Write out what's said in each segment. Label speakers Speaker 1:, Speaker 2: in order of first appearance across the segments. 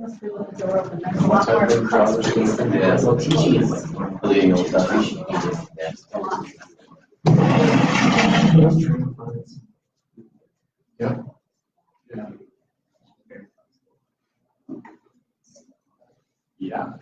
Speaker 1: Must be with the door open. There's a lot more class space than there is teaching.
Speaker 2: Yeah. Yeah. Yeah.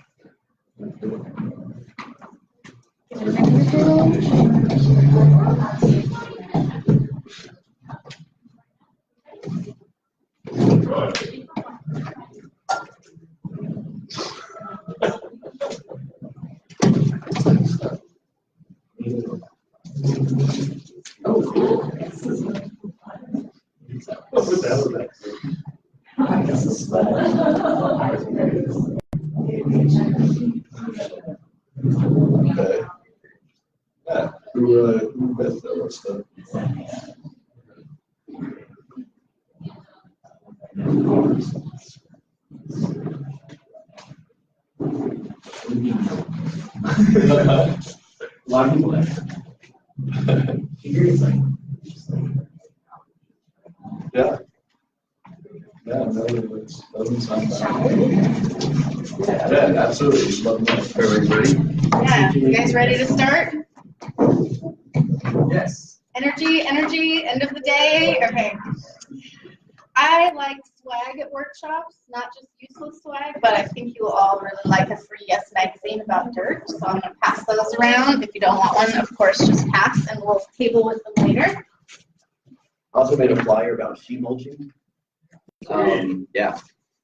Speaker 2: Oh, cool. What was that? I guess it's that. Okay. Yeah. Who best that stuff? A lot of people there. Yeah. Yeah, no, it doesn't sound bad. Yeah, absolutely. Just love that. Everybody ready?
Speaker 3: Yeah, you guys ready to start?
Speaker 2: Yes.
Speaker 3: Energy, end of the day. Okay. I like swag at workshops, not just useless swag, but I think you all really like a free Yes magazine about dirt, so I'm going to pass those around. If you don't want one, of course, just pass, and we'll table with them later.
Speaker 4: Also made a flyer about sheet mulching. Yeah,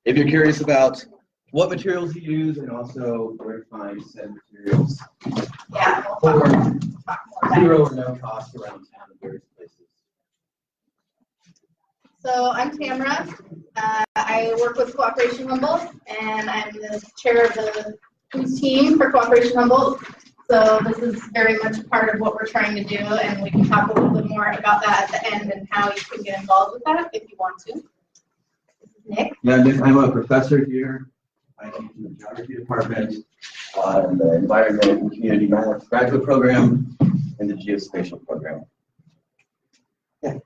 Speaker 4: if you're curious about what materials to use and also where to find said materials
Speaker 3: Yeah,
Speaker 4: for
Speaker 3: we'll talk more about
Speaker 4: zero or no cost around town in various places.
Speaker 3: So I'm Tamara. I work with Cooperation Humboldt, and I'm the chair of the food team for Cooperation Humboldt. So this is very much part of what we're trying to do, and we can talk a little bit more about that at the end and how you can get involved with that if you want to. This is Nick.
Speaker 4: Yeah, Nick, I'm a professor here. I teach in the geography department, in the environment and community math graduate program, and the geospatial program. Yeah.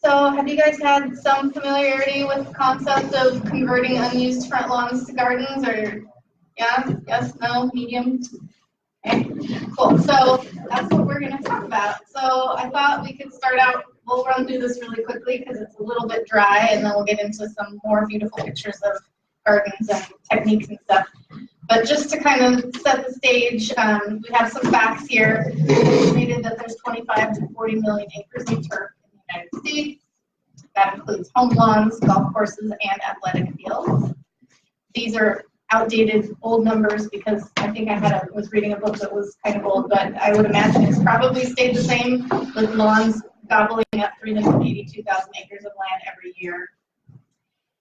Speaker 3: So have you guys had some familiarity with the concept of converting unused front lawns to gardens, or yeah, yes, no, medium? Okay, cool. So that's what we're going to talk about. So I thought we could start out, we'll run through this really quickly because it's a little bit dry, and then we'll get into some more beautiful pictures of gardens and techniques and stuff. But just to kind of set the stage, we have some facts here. It's estimated that there's 25 to 40 million acres of turf in the United States. That includes home lawns, golf courses, and athletic fields. These are outdated old numbers because I think was reading a book that was kind of old, but I would imagine it's probably stayed the same, with lawns gobbling up 382,000 acres of land every year.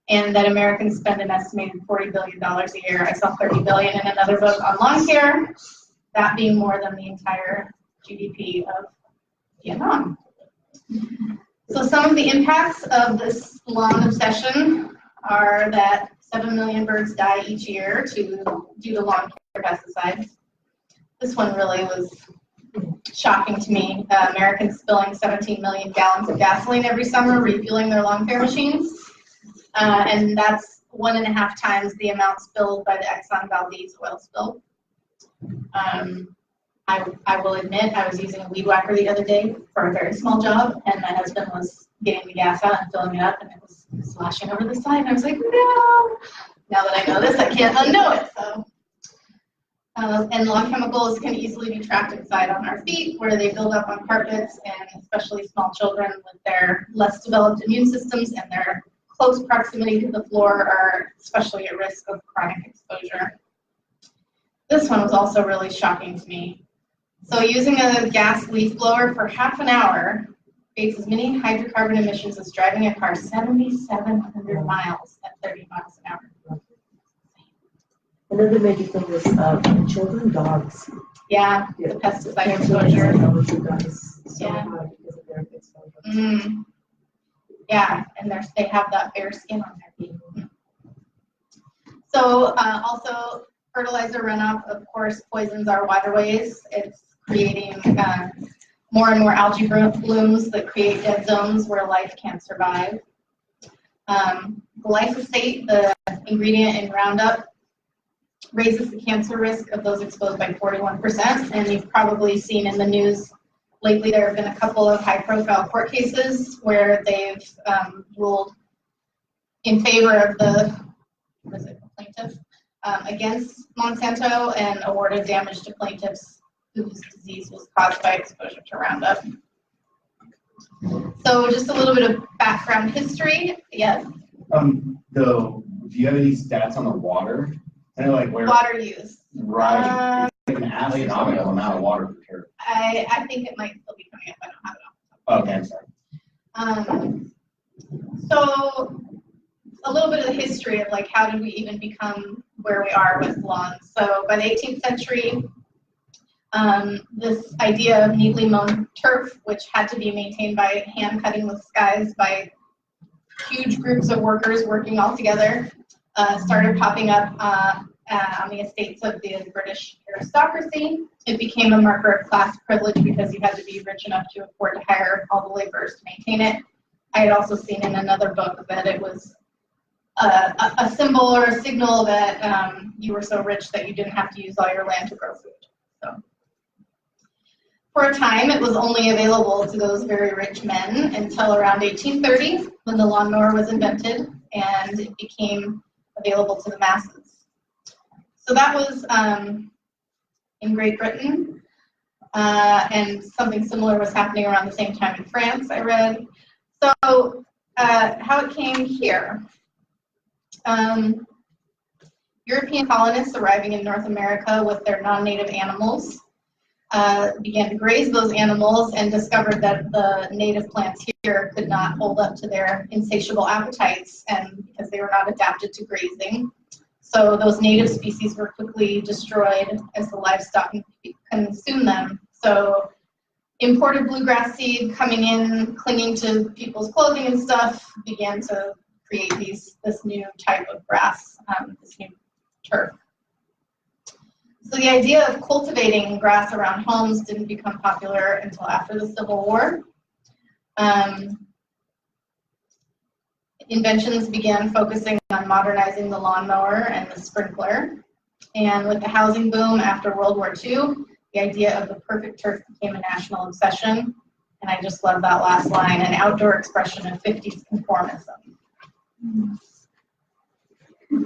Speaker 3: And that Americans spend an estimated $40 billion a year. I saw $30 billion in another book on lawn care, that being more than the entire GDP of Vietnam. So some of the impacts of this lawn obsession are that 7 million birds die each year due to lawn care pesticides. This one really was shocking to me. Americans spilling 17 million gallons of gasoline every summer refueling their lawn care machines. And that's 1.5 times the amount spilled by the Exxon Valdez oil spill. I will admit I was using a weed whacker the other day for a very small job, and my husband was getting the gas out and filling it up, and it was slashing over the side, and I was like, no! Now that I know this, I can't unknow it. So, and lawn chemicals can easily be trapped inside on our feet, where they build up on carpets, and especially small children with their less developed immune systems and their close proximity to the floor are especially at risk of chronic exposure. This one was also really shocking to me. So using a gas leaf blower for half an hour creates as many hydrocarbon emissions as driving a car 7,700 miles at 30 miles an hour.
Speaker 1: Another major thing is children, dogs.
Speaker 3: Yeah, the pesticide exposure.
Speaker 1: Yeah.
Speaker 3: Yeah, and they have that bare skin on their feet. So also fertilizer runoff, of course, poisons our waterways. It's creating more and more algae blooms that create dead zones where life can't survive. Glyphosate, the ingredient in Roundup raises the cancer risk of those exposed by 41%. And you've probably seen in the news lately there have been a couple of high-profile court cases where they've ruled in favor of the plaintiff against Monsanto and awarded damage to plaintiffs whose disease was caused by exposure to Roundup. So just a little bit of background history. Yes.
Speaker 5: Do you have any stats on the water? I know, like where
Speaker 3: Water use.
Speaker 5: right, it's like an astronomical amount of water per turf.
Speaker 3: I think it might still be coming up. I don't have it off.
Speaker 5: Okay, I'm sorry.
Speaker 3: So a little bit of the history of like how did we even become where we are with lawns. So by the 18th century, this idea of neatly mown turf, which had to be maintained by hand cutting the skies by huge groups of workers working all together, started popping up on the estates of the British aristocracy. It became a marker of class privilege because you had to be rich enough to afford to hire all the laborers to maintain it. I had also seen in another book that it was a symbol or a signal that you were so rich that you didn't have to use all your land to grow food. So, for a time, it was only available to those very rich men until around 1830 when the lawnmower was invented and it became available to the masses. So that was in Great Britain, and something similar was happening around the same time in France, I read. So how it came here. European colonists arriving in North America with their non-native animals began to graze those animals and discovered that the native plants here could not hold up to their insatiable appetites, and because they were not adapted to grazing. So those native species were quickly destroyed as the livestock consumed them. So imported bluegrass seed coming in, clinging to people's clothing and stuff, began to create this new type of grass, this new turf. So the idea of cultivating grass around homes didn't become popular until after the Civil War. Inventions began focusing on modernizing the lawnmower and the sprinkler. And with the housing boom after World War II, the idea of the perfect turf became a national obsession. And I just love that last line, an outdoor expression of 50s conformism.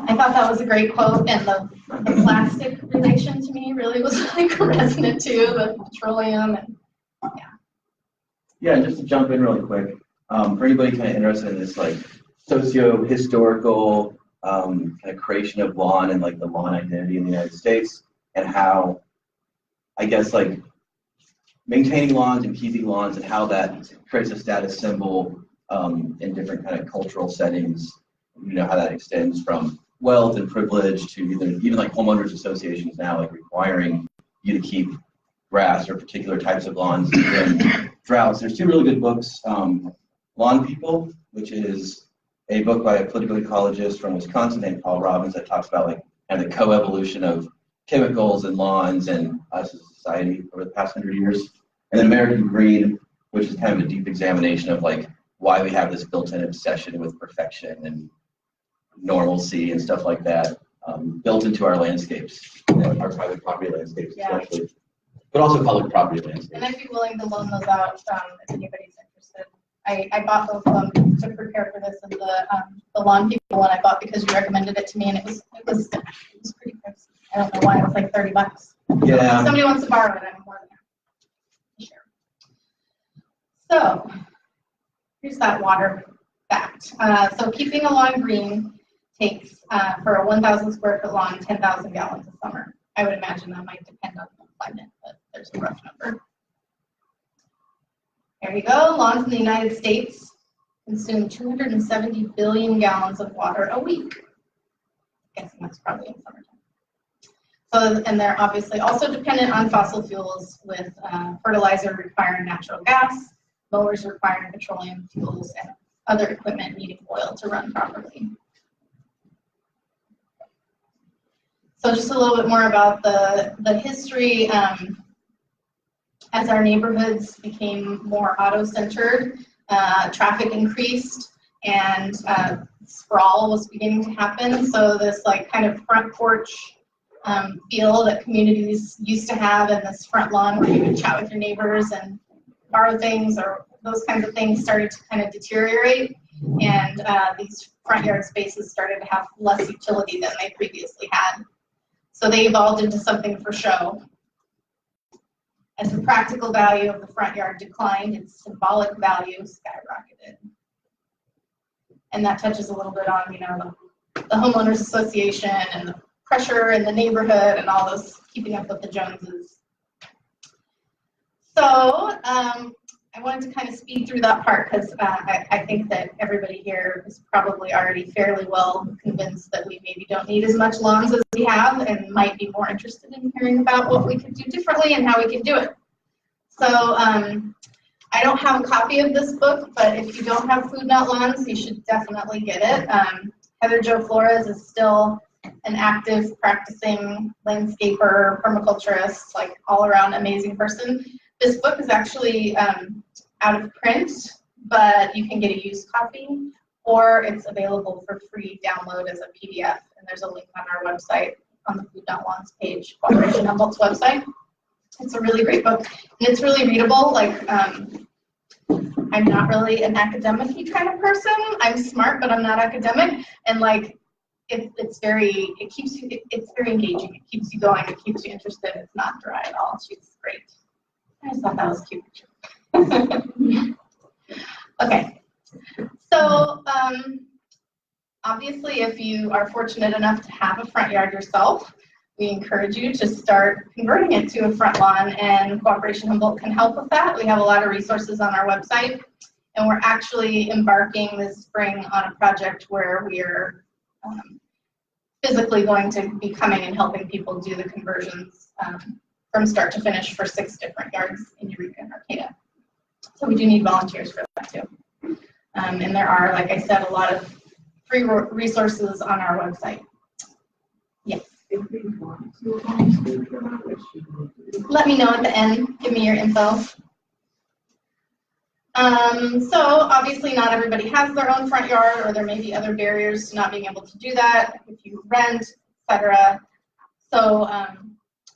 Speaker 3: I thought that was a great quote, and the plastic relation to me really was like resonant too, the petroleum and yeah.
Speaker 4: Yeah, and just to jump in really quick, for anybody kind of interested in this like socio-historical kind of creation of lawn and like the lawn identity in the United States, and how I guess like maintaining lawns and keeping lawns and how that creates a status symbol in different kind of cultural settings. You know, how that extends from wealth and privilege to even like homeowners associations now like requiring you to keep grass or particular types of lawns during droughts. There's two really good books, Lawn People, which is a book by a political ecologist from Wisconsin named Paul Robbins that talks about like kind of the co-evolution of chemicals and lawns and us as a society over the past 100 years. And then American Green, which is kind of a deep examination of like why we have this built-in obsession with perfection and normalcy and stuff like that built into our landscapes, our private property landscapes especially, but also public property landscapes.
Speaker 3: And I'd be willing to loan those out if anybody's interested. I bought both of them to prepare for this, and the Lawn People one I bought because you recommended it to me, and it was pretty pricey. I don't know why it was like $30.
Speaker 4: Yeah.
Speaker 3: If somebody wants to borrow it, I'm more than happy to share. So here's that water fact. So keeping a lawn green takes, for a 1,000 square foot lawn, 10,000 gallons a summer. I would imagine that might depend on the climate, but there's a rough number. There you go. Lawns in the United States consume 270 billion gallons of water a week. I'm guessing that's probably in summertime. So, and they're obviously also dependent on fossil fuels, with fertilizer requiring natural gas, mowers requiring petroleum fuels, and other equipment needing oil to run properly. So just a little bit more about the history. As our neighborhoods became more auto-centered, traffic increased, and sprawl was beginning to happen. So this like kind of front porch feel that communities used to have, and this front lawn where you could chat with your neighbors and borrow things or those kinds of things started to kind of deteriorate, and these front yard spaces started to have less utility than they previously had. So they evolved into something for show. As the practical value of the front yard declined, its symbolic value skyrocketed. And that touches a little bit on, you know, the homeowners association and the pressure in the neighborhood and all those keeping up with the Joneses. So I wanted to kind of speed through that part because I think that everybody here is probably already fairly well convinced that we maybe don't need as much lawns as we have and might be more interested in hearing about what we could do differently and how we can do it. So I don't have a copy of this book, but if you don't have Food Not Lawns, you should definitely get it. Heather Jo Flores is still an active, practicing landscaper, permaculturist, like all-around amazing person. This book is actually out of print, but you can get a used copy, or it's available for free download as a PDF. And there's a link on our website on the Food Not Lawns page, Cooperation Humboldt's website. It's a really great book, and it's really readable. Like, I'm not really an academic-y kind of person. I'm smart, but I'm not academic. And like, it's very engaging. It keeps you going. It keeps you interested. It's not dry at all. She's great. I just thought that was cute. Okay, so obviously, if you are fortunate enough to have a front yard yourself, we encourage you to start converting it to a front lawn, and Cooperation Humboldt can help with that. We have a lot of resources on our website, and we're actually embarking this spring on a project where we're physically going to be coming and helping people do the conversions from start to finish for 6 different yards in Eureka and Arcata. So we do need volunteers for that too. And there are, like I said, a lot of free resources on our website. Yes. Let me know at the end. Give me your info. So obviously not everybody has their own front yard, or there may be other barriers to not being able to do that if you rent, etc. So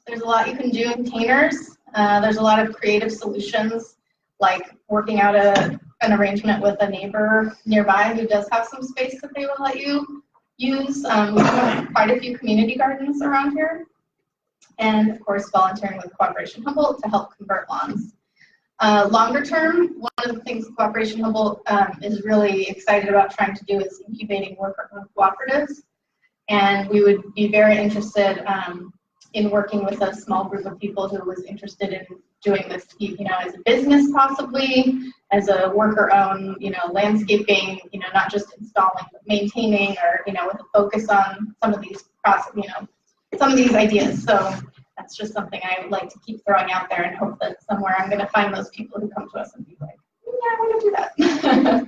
Speaker 3: there's a lot you can do in containers. There's a lot of creative solutions, like working out an arrangement with a neighbor nearby who does have some space that they will let you use. We have quite a few community gardens around here. And of course, volunteering with Cooperation Humboldt to help convert lawns. Longer term, one of the things Cooperation Humboldt is really excited about trying to do is incubating worker-owned cooperatives. And we would be very interested in working with a small group of people who was interested in doing this, you know, as a business possibly, as a worker-owned, you know, landscaping, you know, not just installing, but maintaining, or, you know, with a focus on some of these process, you know, some of these ideas. So that's just something I would like to keep throwing out there and hope that somewhere I'm going to find those people who come to us and be like, yeah, I want to do that.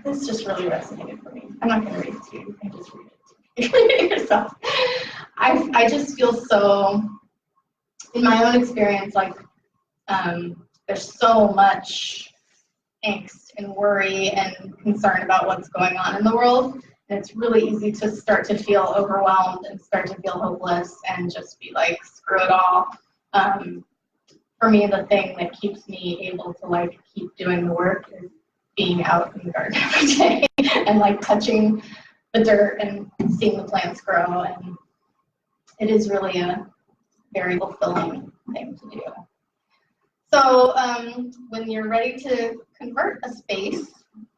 Speaker 3: This just really resonated for me. I'm not going to read it to you. I just read it to you. Read it yourself. I just feel so, in my own experience, like there's so much angst and worry and concern about what's going on in the world. And it's really easy to start to feel overwhelmed and start to feel hopeless and just be like, screw it all. For me, the thing that keeps me able to like keep doing the work is being out in the garden every day and like touching the dirt and seeing the plants grow. And it is really a very fulfilling thing to do. So when you're ready to convert a space,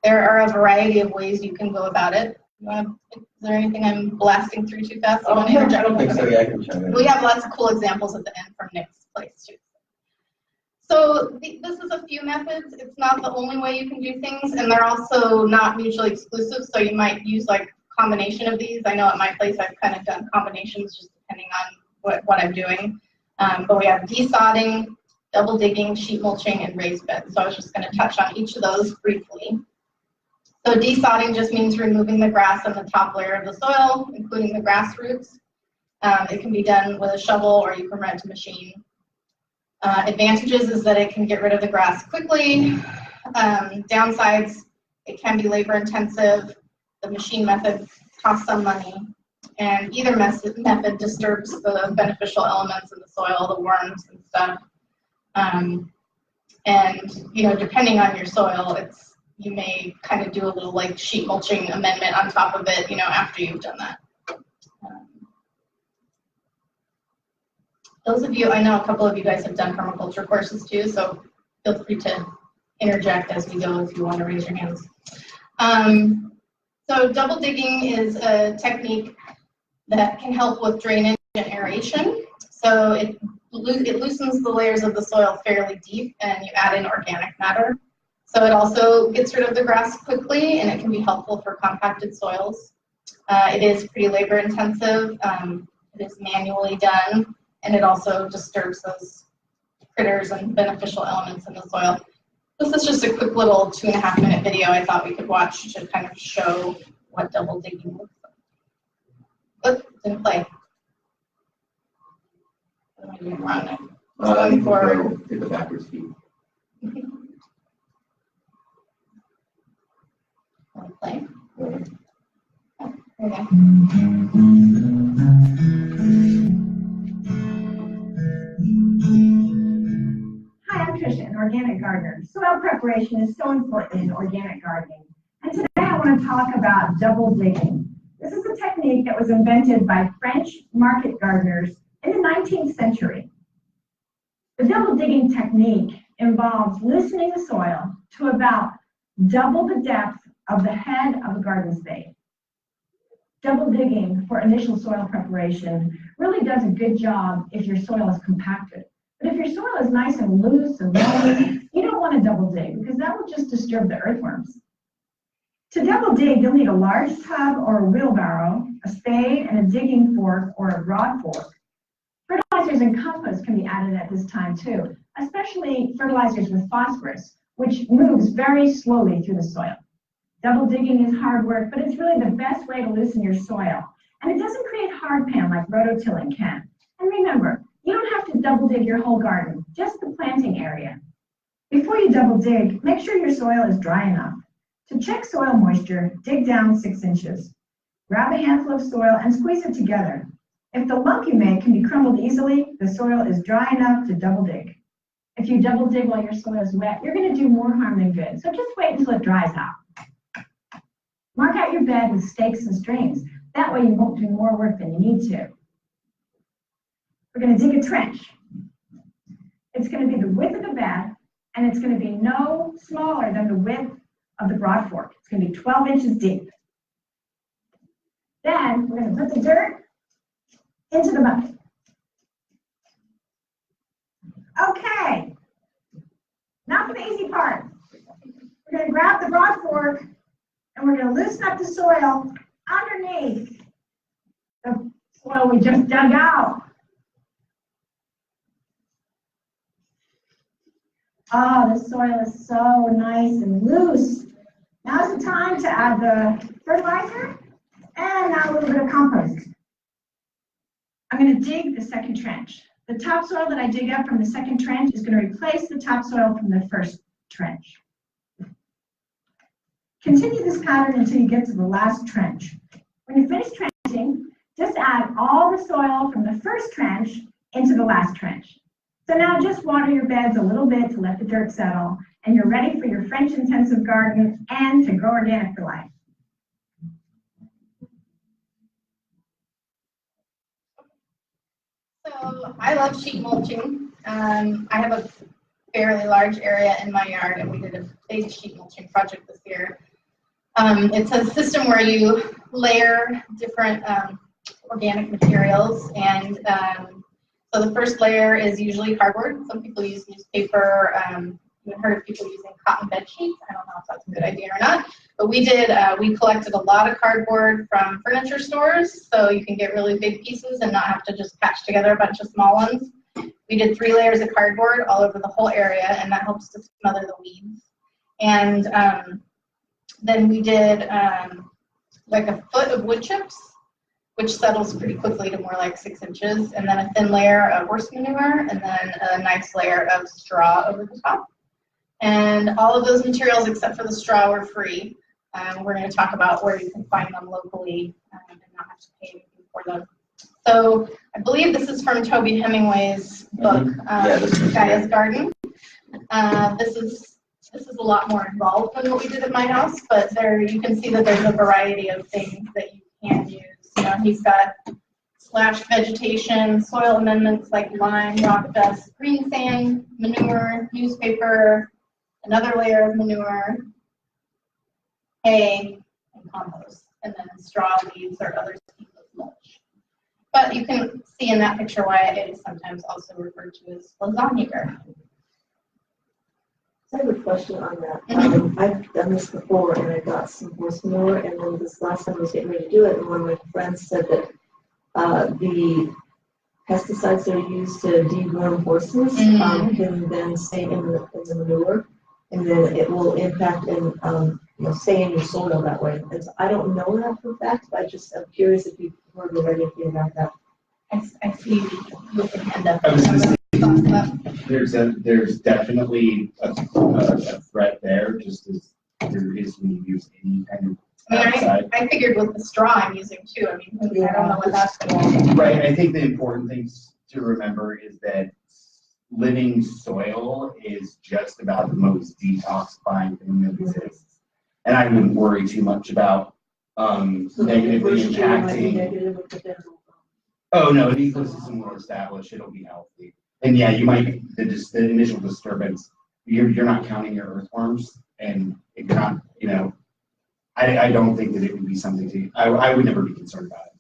Speaker 3: there are a variety of ways you can go about it. Is there anything I'm blasting through too fast?
Speaker 4: Oh, I don't think so. Yeah, I can chime in.
Speaker 3: We have lots of cool examples at the end from Nick's place too. So this is a few methods. It's not the only way you can do things, and they're also not mutually exclusive. So you might use like a combination of these. I know at my place I've kind of done combinations just depending on what I'm doing. But we have desodding, double digging, sheet mulching, and raised beds. So I was just going to touch on each of those briefly. So desodding just means removing the grass on the top layer of the soil, including the grass roots. It can be done with a shovel, or you can rent a machine. Advantages is that it can get rid of the grass quickly. Downsides, it can be labor intensive. The machine method costs some money. And either method disturbs the beneficial elements in the soil, the worms and stuff. And, you know, depending on your soil, you may kind of do a little like sheet mulching amendment on top of it, you know, after you've done that. Those of you, I know a couple of you guys have done permaculture courses too, so feel free to interject as we go if you want to raise your hands. So double digging is a technique that can help with drainage and aeration. So it loosens the layers of the soil fairly deep, and you add in organic matter. So it also gets rid of the grass quickly, and it can be helpful for compacted soils. It is pretty labor intensive. It is manually done, and it also disturbs those critters and beneficial elements in the soil. This is just a quick little 2.5-minute video I thought we could watch to kind of show what double digging looks like. Oops, didn't play. What am I doing wrong now? Going forward.
Speaker 4: Hit the backwards key.
Speaker 3: Play. Oh, there we go.
Speaker 6: Hi, I'm Tricia, an organic gardener. Soil preparation is so important in organic gardening. And today I want to talk about double digging. This is a technique that was invented by French market gardeners in the 19th century. The double digging technique involves loosening the soil to about double the depth of the head of a garden spade. Double digging for initial soil preparation really does a good job if your soil is compacted. But if your soil is nice and loose and loamy, you don't want to double dig because that will just disturb the earthworms. To double dig, you'll need a large tub or a wheelbarrow, a spade, and a digging fork or a rod fork. Fertilizers and compost can be added at this time too, especially fertilizers with phosphorus, which moves very slowly through the soil. Double digging is hard work, but it's really the best way to loosen your soil. And it doesn't create hardpan like rototilling can. And remember, you don't have to double dig your whole garden, just the planting area. Before you double dig, make sure your soil is dry enough. To check soil moisture, dig down 6 inches. Grab a handful of soil and squeeze it together. If the lump you make can be crumbled easily, the soil is dry enough to double dig. If you double dig while your soil is wet, you're going to do more harm than good. So just wait until it dries out. Mark out your bed with stakes and strings. That way you won't do more work than you need to. We're going to dig a trench. It's going to be the width of the bed, and it's going to be no smaller than the width of the broad fork. It's going to be 12 inches deep. Then we're going to put the dirt into the bucket. Okay, now for the easy part. We're going to grab the broad fork and we're going to loosen up the soil underneath the soil we just dug out. Oh, the soil is so nice and loose. Now's the time to add the fertilizer and now a little bit of compost. I'm going to dig the second trench. The topsoil that I dig up from the second trench is going to replace the topsoil from the first trench. Continue this pattern until you get to the last trench. When you finish trenching, just add all the soil from the first trench into the last trench. So now just water your beds a little bit to let the dirt settle, and you're ready for your French intensive garden and to grow organic for life.
Speaker 3: So I love sheet mulching. I have a fairly large area in my yard, and we did a big sheet mulching project this year. It's a system where you layer different organic materials, and so the first layer is usually cardboard. Some people use newspaper. I've heard of people using cotton bed sheets. I don't know if that's a good idea or not. But we did, we collected a lot of cardboard from furniture stores, so you can get really big pieces and not have to just patch together a bunch of small ones. We did 3 layers of cardboard all over the whole area, and that helps to smother the weeds. And then we did like a foot of wood chips, which settles pretty quickly to more like 6 inches, and then a thin layer of horse manure, and then a nice layer of straw over the top. And all of those materials except for the straw were free. We're going to talk about where you can find them locally and not have to pay anything for them. So I believe this is from Toby Hemingway's book, Gaia's Garden. This is a lot more involved than what we did at my house, but there you can see that there's a variety of things that you can use. You know, he's got slash vegetation, soil amendments like lime, rock dust, green sand, manure, newspaper, another layer of manure, hay, and compost, and then straw, leaves, or other species of mulch. But you can see in that picture why it is sometimes also referred to as lasagna garden.
Speaker 7: I have a question on that.
Speaker 3: Mhm.
Speaker 7: I've done this before, and I got some horse manure, and then this last time I was getting ready to do it, and one of my friends said that the pesticides that are used to deworm horses can then stay in the manure, and then it will impact and stay in your soil that way. And so I don't know that for a fact, but I'm curious if you've heard or read anything about that.
Speaker 3: I see you with your hand up.
Speaker 5: I was gonna say,
Speaker 3: Thoughts about-
Speaker 5: there's definitely a threat there, just as there is when you use any kind of outside.
Speaker 3: I figured with the straw I'm using too. I mean, I don't know what that's going to do.
Speaker 5: Right, I think the important things to remember is that living soil is just about the most detoxifying thing that exists. And I wouldn't worry too much about negatively impacting. Oh, no, the ecosystem will establish, it'll be healthy. And yeah, you might, the initial disturbance, you're not counting your earthworms, and it not, I don't think that it would be something I would never be concerned about it.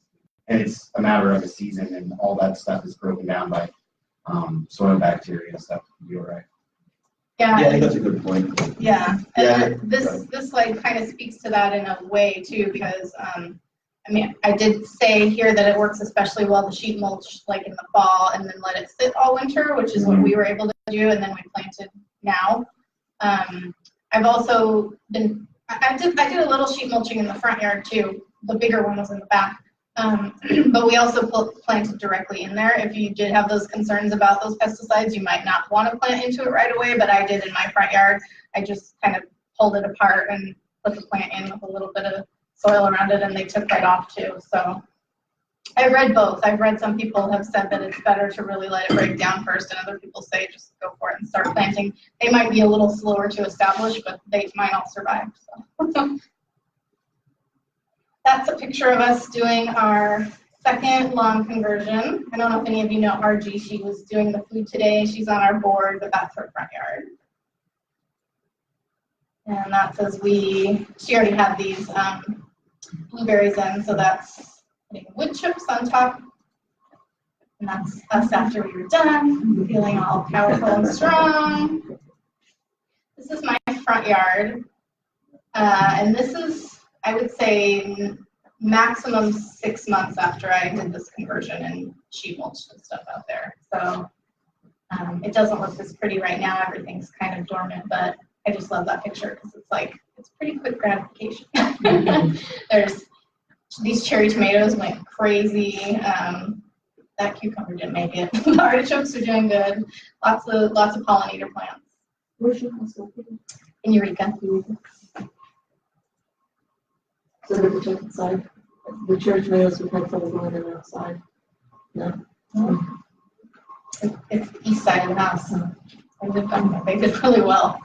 Speaker 5: And it's a matter of a season, and all that stuff is broken down by soil bacteria and stuff. You're right.
Speaker 3: Yeah,
Speaker 4: I think that's a good point.
Speaker 3: yeah.
Speaker 4: Yeah,
Speaker 3: And this like kind of speaks to that in a way too, because I did say here that it works especially well to sheet mulch like in the fall and then let it sit all winter, which is what we were able to do, and then we planted now. I've also been, I did a little sheet mulching in the front yard too. The bigger one was in the back. But we also planted directly in there. If you did have those concerns about those pesticides, you might not want to plant into it right away, but I did in my front yard. I just kind of pulled it apart and put the plant in with a little bit of soil around it, and they took right off too. So I read both. I've read some people have said that it's better to really let it break down first, and other people say just go for it and start planting. They might be a little slower to establish, but they might all survive. So. That's a picture of us doing our second lawn conversion. I don't know if any of you know RG. She was doing the food today. She's on our board, but that's her front yard. And that says she already had these blueberries in, so that's putting wood chips on top. And that's us after we were done, feeling all powerful and strong. This is my front yard. And this is, I would say, maximum 6 months after I did this conversion and sheet mulched and stuff out there. So it doesn't look this pretty right now. Everything's kind of dormant, but I just love that picture because it's pretty quick gratification. There's these cherry tomatoes went crazy. That cucumber didn't make it. The artichokes are doing good. Lots of pollinator plants.
Speaker 7: Where's your house located?
Speaker 3: In Eureka.
Speaker 7: So they protect inside. The cherry tomatoes we've had trouble going in outside. No.
Speaker 3: It's the east side of the house. They did really well.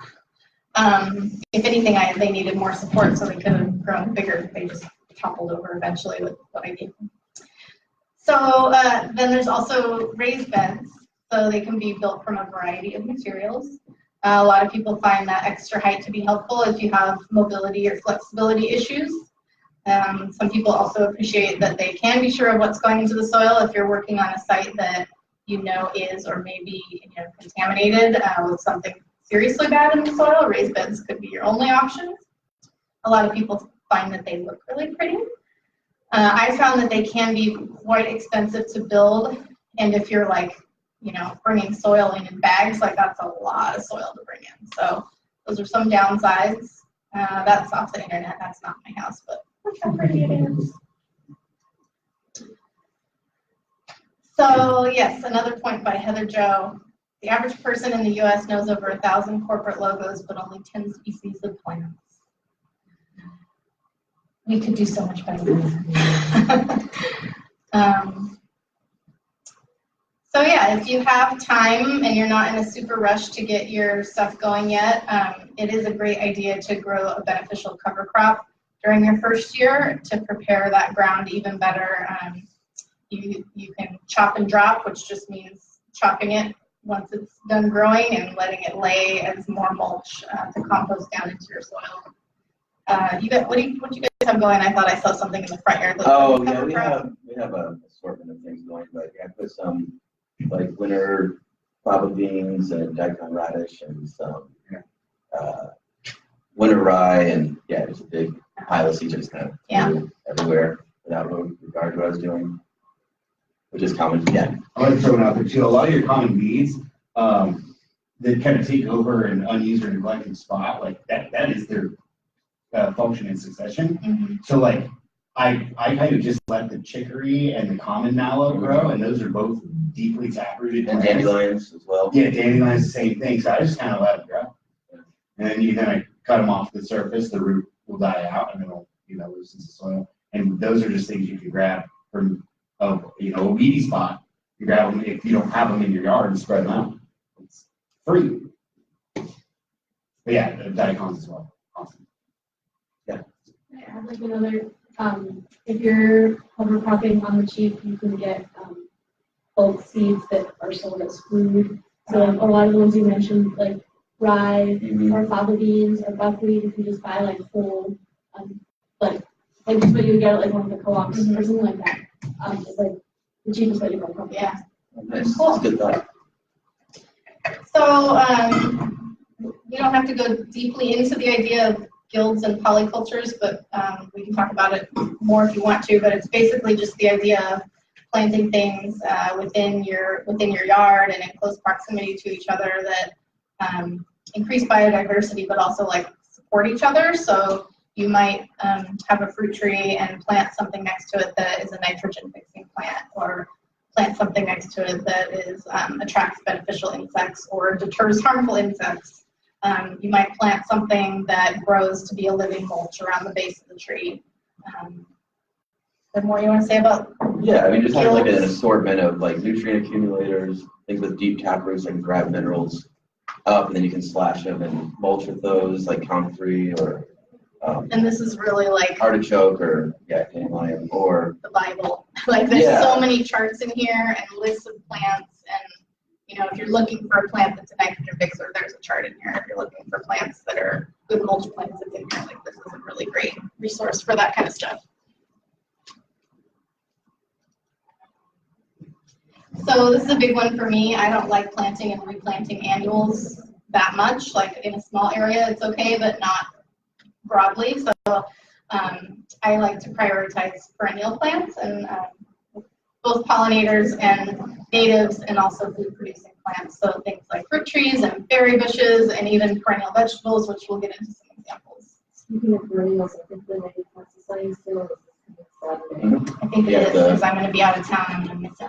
Speaker 3: If anything, they needed more support, so they could have grown bigger. They just toppled over eventually with what I gave them. So then there's also raised beds. So they can be built from a variety of materials. A lot of people find that extra height to be helpful if you have mobility or flexibility issues. Some people also appreciate that they can be sure of what's going into the soil if you're working on a site that you know is or may be contaminated with something seriously bad in the soil. Raised beds could be your only option. A lot of people find that they look really pretty. I found that they can be quite expensive to build, and if you're bringing soil in bags, that's a lot of soil to bring in. So those are some downsides. That's off the internet. That's not my house, but look how pretty it is. So yes, another point by Heather Jo The average person in the US knows over 1,000 corporate logos, but only 10 species of plants. We could do so much better. So yeah, if you have time and you're not in a super rush to get your stuff going yet, it is a great idea to grow a beneficial cover crop during your first year to prepare that ground even better. You can chop and drop, which just means chopping it once it's done growing and letting it lay as more mulch to compost down into your soil. What do you guys have going? I thought I saw something in the front yard.
Speaker 4: Oh, yeah, we have a assortment of things going, but yeah, I put some like winter fava beans and daikon radish and some winter rye, and yeah, just a big pile of seeds just kind of everywhere without regard to what I was doing, which is common. Yeah.
Speaker 5: I want to throw it out there too. A lot of your common weeds that kind of take over an unused or neglected spot, like that is their function in succession.
Speaker 3: Mm-hmm.
Speaker 5: So like I kind of just let the chicory and the common mallow grow, and those are both deeply taprooted.
Speaker 4: And dandelions as well.
Speaker 5: Yeah, dandelions, the same thing. So I just kind of let it grow. And then you kind of cut them off the surface, the root will die out, and it'll, loosens the soil. And those are just things you can grab from, a weedy spot. You grab them if you don't have them in your yard and spread them out. It's free. But yeah, the daikons as well. Awesome.
Speaker 8: I have like another, if you're cover cropping on the cheap, you can get bulk seeds that are sold as food. So like a lot of the ones you mentioned, like rye or fava beans or buckwheat, if you just buy like whole, like just what you would get at like one of the co-ops or something like that. It's like the cheapest way to grow crops.
Speaker 3: Yeah.
Speaker 4: Nice.
Speaker 3: Cool.
Speaker 4: That's good thought.
Speaker 3: So we don't have to go deeply into the idea of guilds and polycultures, but we can talk about it more if you want to. But it's basically just the idea of planting things within your yard and in close proximity to each other that increase biodiversity, but also like support each other. So you might have a fruit tree and plant something next to it that is a nitrogen fixing plant, or plant something next to it that is attracts beneficial insects or deters harmful insects. You might plant something that grows to be a living mulch around the base of the tree. Is there more you want to say about?
Speaker 4: Yeah, I mean, just have like an assortment of like nutrient accumulators, things with deep tap roots that can grab minerals up, and then you can slash them and mulch with those, like comfrey or
Speaker 3: And this is really like
Speaker 4: artichoke or dandelion or
Speaker 3: the Bible. Like there's so many charts in here and lists of plants, and if you're looking for a plant that's a nitrogen fixer, there's a chart in here. If you're looking for plants that are good mulch plants, it's in here. Like this is a really great resource for that kind of stuff. So this is a big one for me. I don't like planting and replanting annuals that much. Like in a small area, it's okay, but not broadly. So I like to prioritize perennial plants and both pollinators and natives, and also food-producing plants. So things like fruit trees and berry bushes, and even perennial vegetables, which we'll get into some examples.
Speaker 7: Speaking of perennials, I think the Native Plant Society still Saturday.
Speaker 3: I think it is, because I'm going to be out of town. I'm going to miss it.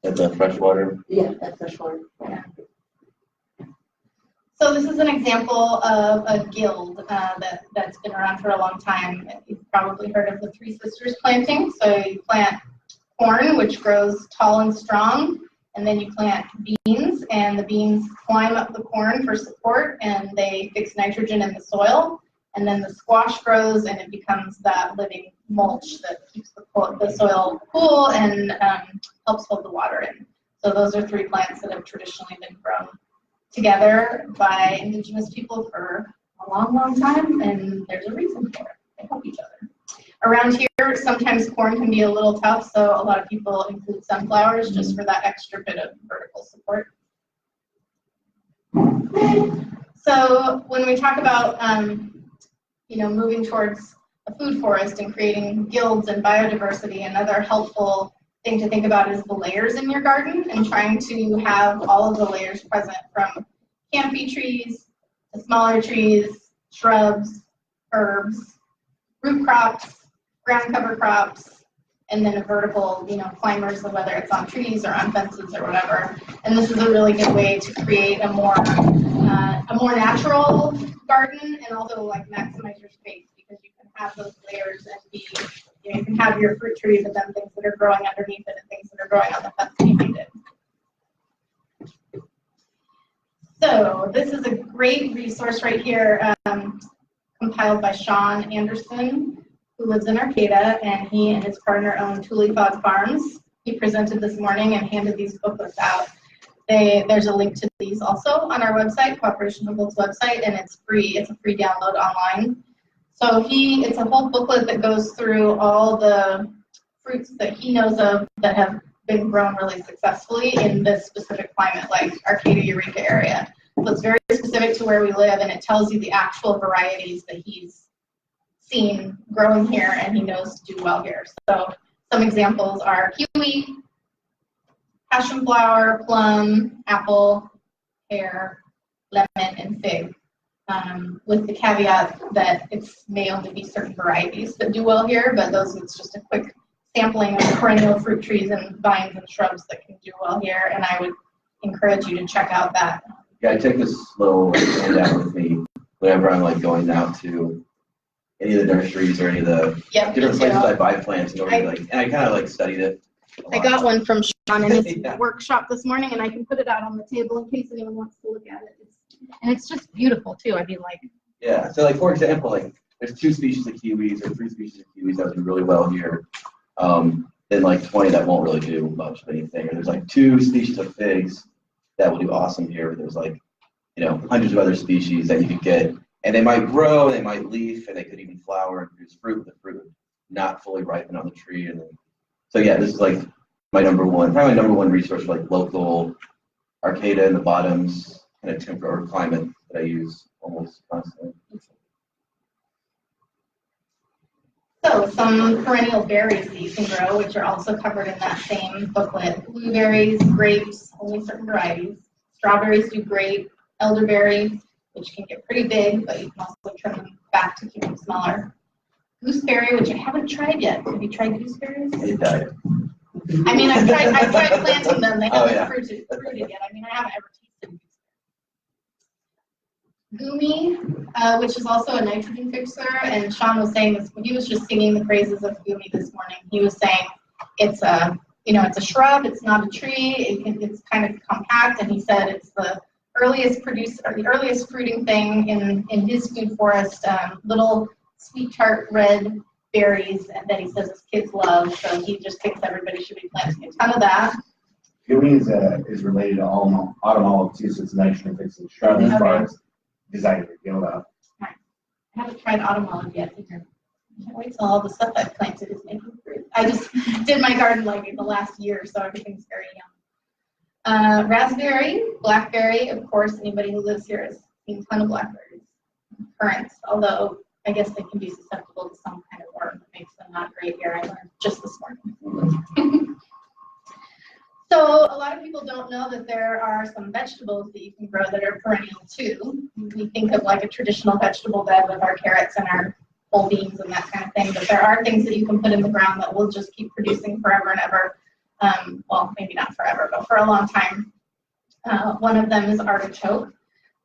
Speaker 4: at the freshwater.
Speaker 7: Yeah, that freshwater.
Speaker 3: Yeah. So this is an example of a guild that's been around for a long time. You've probably heard of the Three Sisters planting. So you plant corn, which grows tall and strong, and then you plant beans, and the beans climb up the corn for support, and they fix nitrogen in the soil. And then the squash grows, and it becomes that living mulch that keeps the soil cool and helps hold the water in. So those are three plants that have traditionally been grown together by indigenous people for a long, long time, and there's a reason for it. They help each other. Around here, sometimes corn can be a little tough, so a lot of people include sunflowers just for that extra bit of vertical support. So when we talk about moving towards a food forest and creating guilds and biodiversity, another helpful thing to think about is the layers in your garden, and trying to have all of the layers present, from canopy trees to smaller trees, shrubs, herbs, root crops, ground cover crops, and then a vertical, climbers, so whether it's on trees or on fences or whatever. And this is a really good way to create a more natural garden and also like maximize your space, because you can have those layers and you can have your fruit tree, but then things that are growing underneath it and things that are growing on the fence behind it. So this is a great resource right here, compiled by Sean Anderson, who lives in Arcata, and he and his partner own Tulifog Farms. He presented this morning and handed these booklets out. There's a link to these also on our website, Cooperation Humboldt's website, and it's free. It's a free download online. So it's a whole booklet that goes through all the fruits that he knows of that have been grown really successfully in this specific climate, like Arcata, Eureka area. So it's very specific to where we live, and it tells you the actual varieties that he's seen growing here and he knows to do well here. So some examples are kiwi, passion flower, plum, apple, pear, lemon, and fig. With the caveat that it may only be certain varieties that do well here, but it's just a quick sampling of perennial fruit trees and vines and shrubs that can do well here, and I would encourage you to check out that.
Speaker 4: Yeah, I take this little handout with me whenever I'm like going out to any of the nurseries or any of the different places I buy plants in order and I kind of like studied it.
Speaker 3: I got one from Sean in his workshop this morning, and I can put it out on the table in case anyone wants to look at it. And it's just beautiful too. I mean, like.
Speaker 4: Yeah. So, like for example, like there's 2 species of kiwis or 3 species of kiwis that would do really well here. Then like 20 that won't really do much of anything. Or there's like 2 species of figs that will do awesome here. But there's like, hundreds of other species that you could get, and they might grow, they might leaf, and they could even flower and produce fruit. The fruit would not fully ripen on the tree, and then. So yeah, this is like probably my number one resource for like local Arcata in the bottoms kind of temperate climate that I use almost constantly.
Speaker 3: So some perennial berries that you can grow, which are also covered in that same booklet. Blueberries, grapes, only certain varieties. Strawberries do great. Elderberry, which can get pretty big, but you can also trim them back to keep them smaller. Gooseberry, which I haven't tried yet. Have you tried gooseberries?
Speaker 4: They died.
Speaker 3: I mean, I've tried planting them. They haven't
Speaker 4: yeah.
Speaker 3: fruited yet. I mean, I haven't ever tasted Goomy, which is also a nitrogen fixer, and Sean was saying this. He was just singing the praises of Goomy this morning. He was saying it's a shrub. It's not a tree. It's kind of compact, and he said it's the earliest fruiting thing in his food forest. Little sweet tart red berries that he says his kids love, so he just thinks everybody should be planting a ton of that.
Speaker 5: Goomy is related to autumn olive too, so it's a nitrogen fixing shrub as far as desire to build up.
Speaker 3: I haven't tried autumn olive yet either. I can't wait till all the stuff I've planted is making fruit. I just did my garden like in the last year, so everything's very young. Raspberry, blackberry, of course, anybody who lives here has seen a ton of blackberries. Currants, although I guess they can be susceptible to some kind of worm that makes them not great here. I learned just this morning. So a lot of people don't know that there are some vegetables that you can grow that are perennial too. We think of like a traditional vegetable bed with our carrots and our whole beans and that kind of thing, but there are things that you can put in the ground that will just keep producing forever and ever. Well, maybe not forever, but for a long time. One of them is artichoke.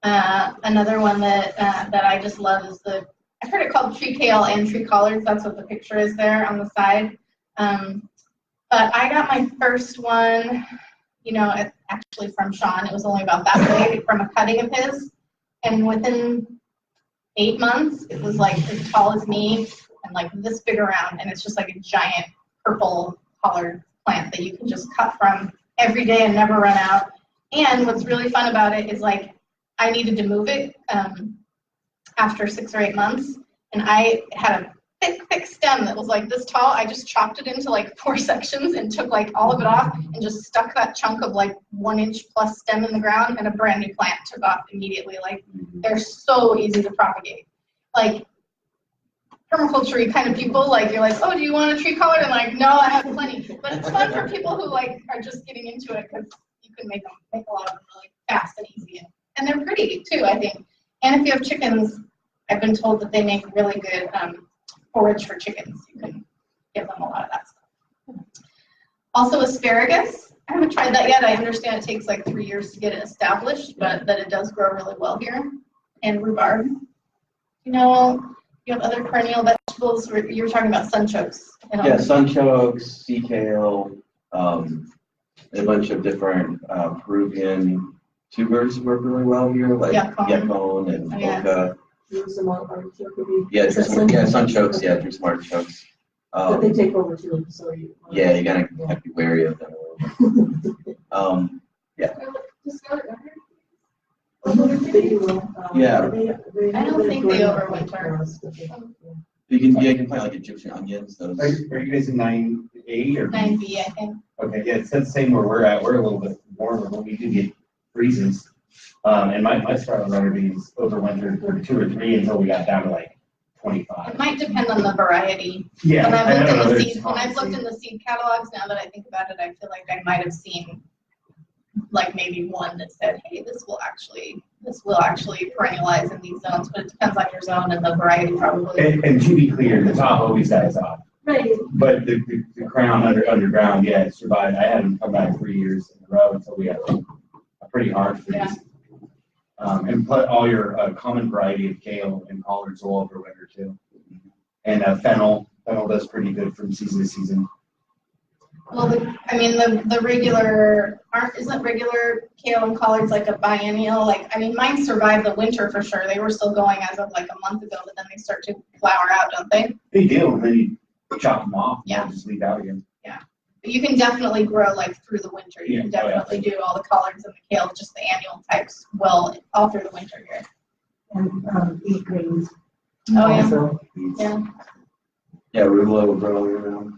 Speaker 3: Another one that I just love is I've heard it called tree kale and tree collards. That's what the picture is there on the side. But I got my first one, actually from Sean. It was only about that big from a cutting of his. And within 8 months, it was like as tall as me and like this big around. And it's just like a giant purple collard plant that you can just cut from every day and never run out. And what's really fun about it is like I needed to move it after 6 or 8 months. And I had a thick stem that was like this tall. I just chopped it into like 4 sections and took like all of it off and just stuck that chunk of like 1 inch plus stem in the ground, and a brand new plant took off immediately. Like they're so easy to propagate. Like permaculture kind of people, like you're like, oh, do you want a tree collard? And like, no, I have plenty. But it's fun for people who like are just getting into it because you can make a lot of them really fast and easy. And they're pretty too, I think. And if you have chickens, I've been told that they make really good forage for chickens. You can give them a lot of that stuff. Also asparagus. I haven't tried that yet. I understand it takes like 3 years to get it established, but that it does grow really well here. And rhubarb. You have other perennial vegetables. You were talking about sunchokes.
Speaker 4: Yeah, sunchokes, sea kale, a bunch of different Peruvian tubers work really well here, like yacon and oca.
Speaker 7: Use them on artichoke.
Speaker 4: Yeah, sunchokes, through some artichokes.
Speaker 7: But they take over too, so you.
Speaker 4: Yeah, you gotta have to be wary of them a little bit.
Speaker 7: They do,
Speaker 4: Yeah.
Speaker 3: I don't think they overwinter.
Speaker 4: You can plant like Egyptian onions, those.
Speaker 5: Are you guys in 9A or?
Speaker 3: 9B, I think.
Speaker 5: Okay, yeah, it's the same where we're at. We're a little bit warmer, but we do get freezes. And my scarlet runner beans overwintered for 2 or 3 until we got down to like 25.
Speaker 3: It might depend on the variety.
Speaker 5: Yeah.
Speaker 3: When
Speaker 5: I don't know, there's
Speaker 3: I've looked in the seed catalogs, now that I think about it, I feel like I might have seen like maybe one that said, hey, this will actually perennialize in these zones, but it depends on your zone and the variety probably.
Speaker 5: And to be clear, the top always dies off.
Speaker 7: Right.
Speaker 5: But the crown underground, yeah, it survived. I had them come back 3 years in a row until we had a pretty hard freeze.
Speaker 3: Yeah.
Speaker 5: And put all your common variety of kale and collards will overwinter too. And fennel does pretty good from season to season.
Speaker 3: Well, the regular, isn't regular kale and collards like a biennial? Mine survived the winter for sure. They were still going as of like a month ago, but then they start to flower out, don't they?
Speaker 5: They do, and then you chop them off
Speaker 3: Yeah.
Speaker 5: and just leave out again.
Speaker 3: Yeah. But you can definitely grow like through the winter. You
Speaker 5: Yeah.
Speaker 3: can definitely do all the collards and the kale, just the annual types, well, all through the winter here.
Speaker 6: And eat greens.
Speaker 3: Oh, yeah.
Speaker 6: Also.
Speaker 3: Yeah.
Speaker 4: Yeah, arugula will grow year round.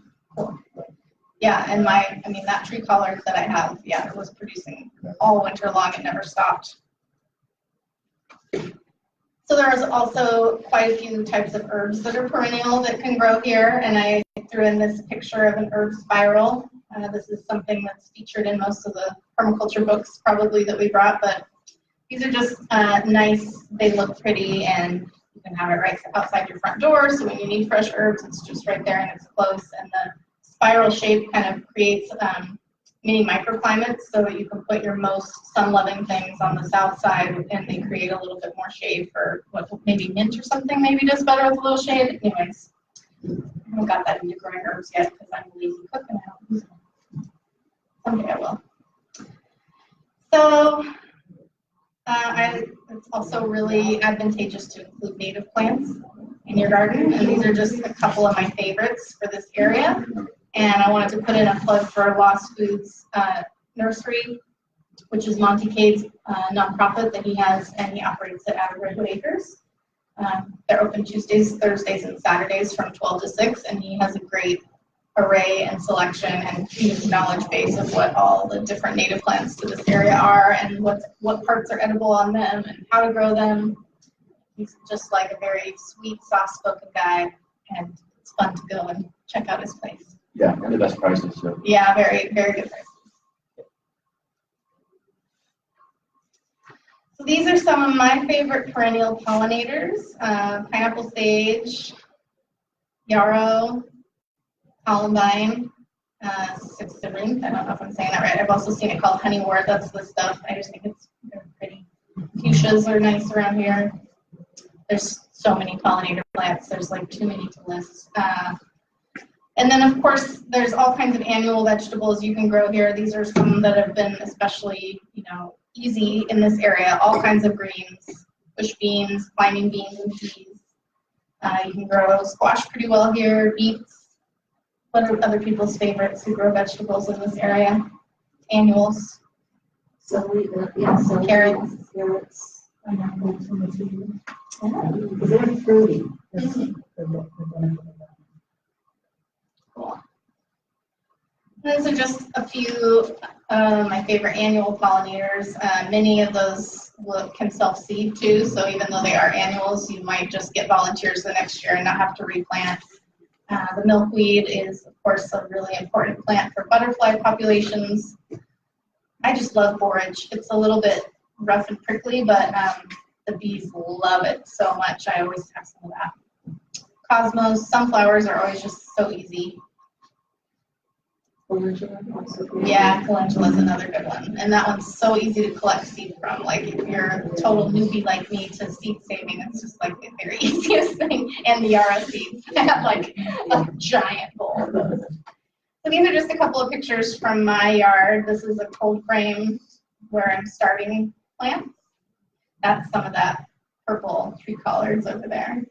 Speaker 3: Yeah, and that tree collard that I have, it was producing all winter long. It never stopped. So there's also quite a few types of herbs that are perennial that can grow here, and I threw in this picture of an herb spiral. This is something that's featured in most of the permaculture books probably that we brought, but these are just nice. They look pretty, and you can have it right outside your front door, so when you need fresh herbs, it's just right there and it's close. And the spiral shape kind of creates mini microclimates so that you can put your most sun-loving things on the south side, and they create a little bit more shade for what maybe mint or something maybe does better with a little shade. Anyways, I haven't got that into growing herbs yet because I'm a lazy cook and I don't use them. Someday I will. So it's also really advantageous to include native plants in your garden, and these are just a couple of my favorites for this area. And I wanted to put in a plug for Lost Foods Nursery, which is Monty Cade's nonprofit that he has, and he operates at Redwood Acres. They're open Tuesdays, Thursdays, and Saturdays from 12 to 6, and he has a great array and selection and huge knowledge base of what all the different native plants to this area are and what parts are edible on them and how to grow them. He's just like a very sweet, soft-spoken guy, and it's fun to go and check out his place.
Speaker 4: Yeah, and the best prices too.
Speaker 3: Yeah, very, very good prices. So these are some of my favorite perennial pollinators: pineapple sage, yarrow, columbine, cysticerine. I don't know if I'm saying that right. I've also seen it called honeywort. That's the stuff. I just think it's very pretty. Fuchsias are nice around here. There's so many pollinator plants. There's like too many to list. And then, of course, there's all kinds of annual vegetables you can grow here. These are some that have been especially, easy in this area. All kinds of greens, bush beans, climbing beans, and peas. You can grow squash pretty well here, beets. What are other people's favorites who grow vegetables in this area? Annuals.
Speaker 7: Celery,
Speaker 3: Carrots.
Speaker 7: Carrots. Very fruity.
Speaker 3: Cool. Those are just a few of my favorite annual pollinators. Many of those can self-seed too, so even though they are annuals, you might just get volunteers the next year and not have to replant. The milkweed is, of course, a really important plant for butterfly populations. I just love borage. It's a little bit rough and prickly, but the bees love it so much. I always have some of that. Cosmos, sunflowers are always just so easy.
Speaker 7: Calendula also great.
Speaker 3: Yeah, calendula is another good one. And that one's so easy to collect seed from. Like if you're a total newbie like me to seed saving, it's just like the very easiest thing. And the Yarrow seeds. I have like a giant bowl of those. So these are just a couple of pictures from my yard. This is a cold frame where I'm starting plants. That's some of that purple tree collards over there.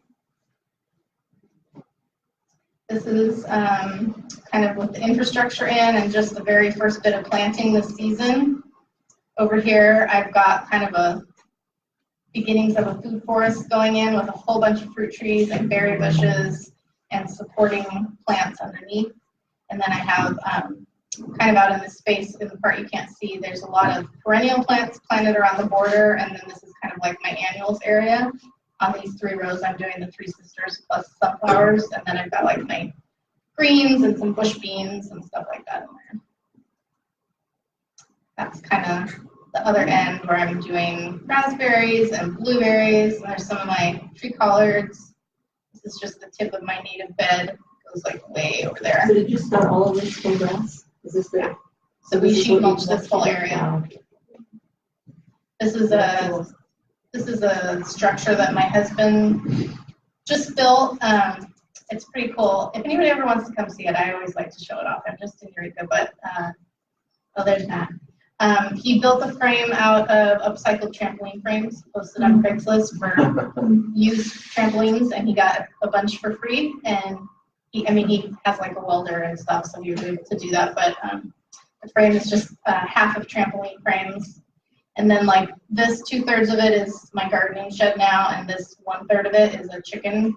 Speaker 3: This is kind of with the infrastructure in and just the very first bit of planting this season. Over here, I've got kind of a beginnings of a food forest going in with a whole bunch of fruit trees and berry bushes and supporting plants underneath. And then I have kind of out in this space, in the part you can't see, there's a lot of perennial plants planted around the border, and then this is kind of like my annuals area. On these 3 rows, I'm doing the Three Sisters plus sunflowers, and then I've got like my greens and some bush beans and stuff like that in there. That's kind of the other end where I'm doing raspberries and blueberries, and there's some of my tree collards. This is just the tip of my native bed. It goes like way over there.
Speaker 7: So did you start all of this from grass? Is this the?
Speaker 3: So we
Speaker 7: this is
Speaker 3: sheet
Speaker 7: what you
Speaker 3: mulch this whole area. This is a structure that my husband just built. It's pretty cool. If anybody ever wants to come see it, I always like to show it off. I'm just in Eureka, but oh, there's Matt. He built a frame out of upcycled trampoline frames, posted on Craigslist for used trampolines, and he got a bunch for free. And he has like a welder and stuff, so he was able to do that. But the frame is just half of trampoline frames. And then like this 2/3 of it is my gardening shed now, and this 1/3 of it is a chicken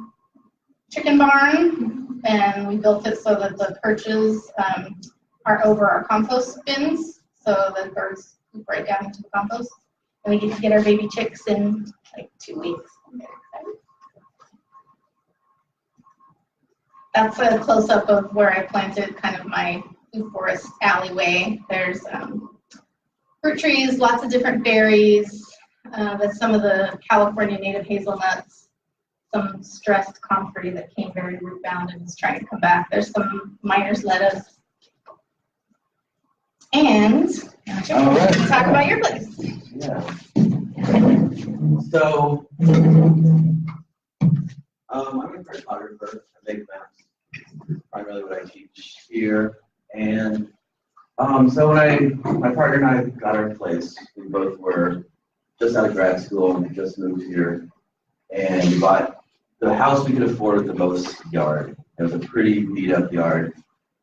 Speaker 3: barn. And we built it so that the perches are over our compost bins, so the birds poop right down into the compost. And we get to get our baby chicks in like 2 weeks. I'm very excited. That's a close-up of where I planted kind of my food forest alleyway. There's fruit trees, lots of different berries. That's some of the California native hazelnuts, some stressed comfrey that came very root bound and is trying to come back. There's some miner's lettuce. And
Speaker 4: All right.
Speaker 3: talk about your place.
Speaker 4: Yeah. So, I'm a photographer. I make maps. Primarily what I teach here. And so when my partner and I got our place, we both were just out of grad school and we just moved here. And we bought the house we could afford with the most yard. It was a pretty beat up yard.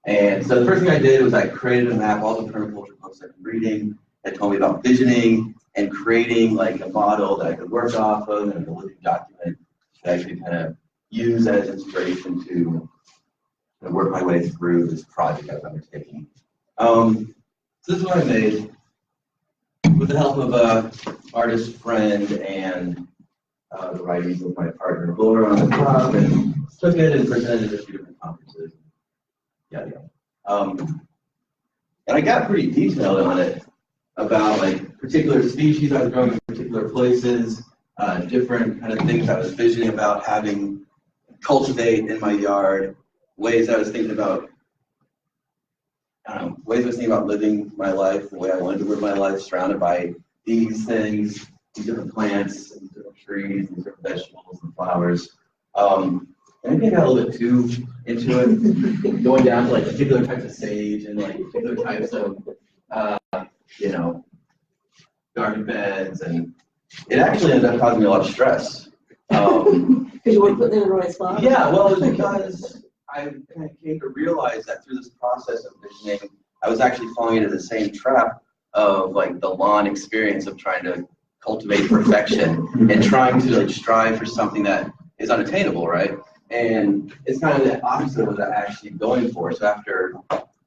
Speaker 4: And so the first thing I did was I created a map, all the permaculture books I've been reading that told me about visioning and creating like a model that I could work off of and a living document that I could kind of use as inspiration to work my way through this project I was undertaking. So this is what I made with the help of an artist friend and the writings of my partner Laura on the top, and took it and presented it at a few different conferences. Yeah. And I got pretty detailed on it about like particular species I was growing in particular places, different kind of things I was visioning about having cultivate in my yard, ways I was thinking about, ways I was thinking about living my life, the way I wanted to live my life, surrounded by these things, these different plants, and different trees, and different vegetables and flowers. And I think I got a little bit too into it, going down to like particular types of sage and like particular types of, garden beds, and it actually ended up causing me a lot of stress.
Speaker 7: Because you weren't putting in the right spot?
Speaker 4: Yeah, well, it was because I kind of came to realize that through this process of visioning, I was actually falling into the same trap of like the lawn experience of trying to cultivate perfection and trying to like strive for something that is unattainable, right? And it's kind of the opposite of what I'm actually going for. So after,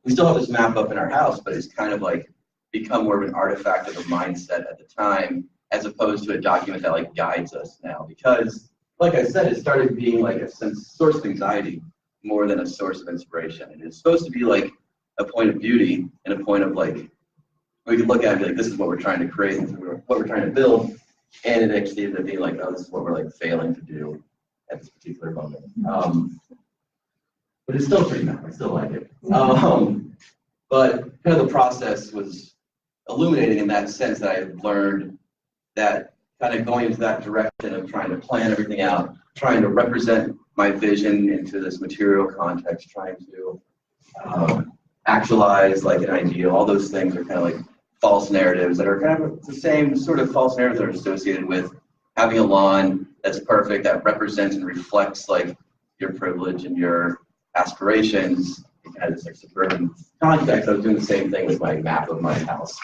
Speaker 4: we still have this map up in our house, but it's kind of like become more of an artifact of a mindset at the time, as opposed to a document that like guides us now. Because, like I said, it started being like a source of anxiety more than a source of inspiration. And it's supposed to be like a point of beauty and a point of like, we could look at it and be like, this is what we're trying to create and what we're trying to build. And it actually ended up being like, oh, this is what we're like failing to do at this particular moment. But it's still pretty nice. I still like it. But kind of the process was illuminating in that sense that I learned that kind of going into that direction of trying to plan everything out, trying to represent my vision into this material context, trying to actualize like an ideal. All those things are kind of like false narratives that are kind of the same sort of false narratives that are associated with having a lawn that's perfect, that represents and reflects like your privilege and your aspirations in kind of this like suburban context. I was doing the same thing with my map of my house.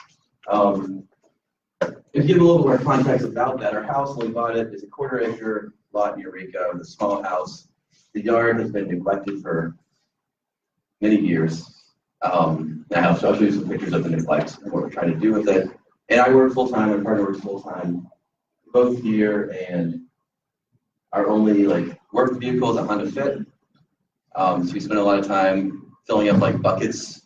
Speaker 4: If you give a little more context about that, our house, when we bought it, is a 1/4 acre lot in Eureka, with a small house. The yard has been neglected for many years. And I'll show you some pictures of the neglect and what we're trying to do with it. And I work full-time, my partner works full-time, both here, and our only like work vehicle is a Honda Fit. So we spend a lot of time filling up like buckets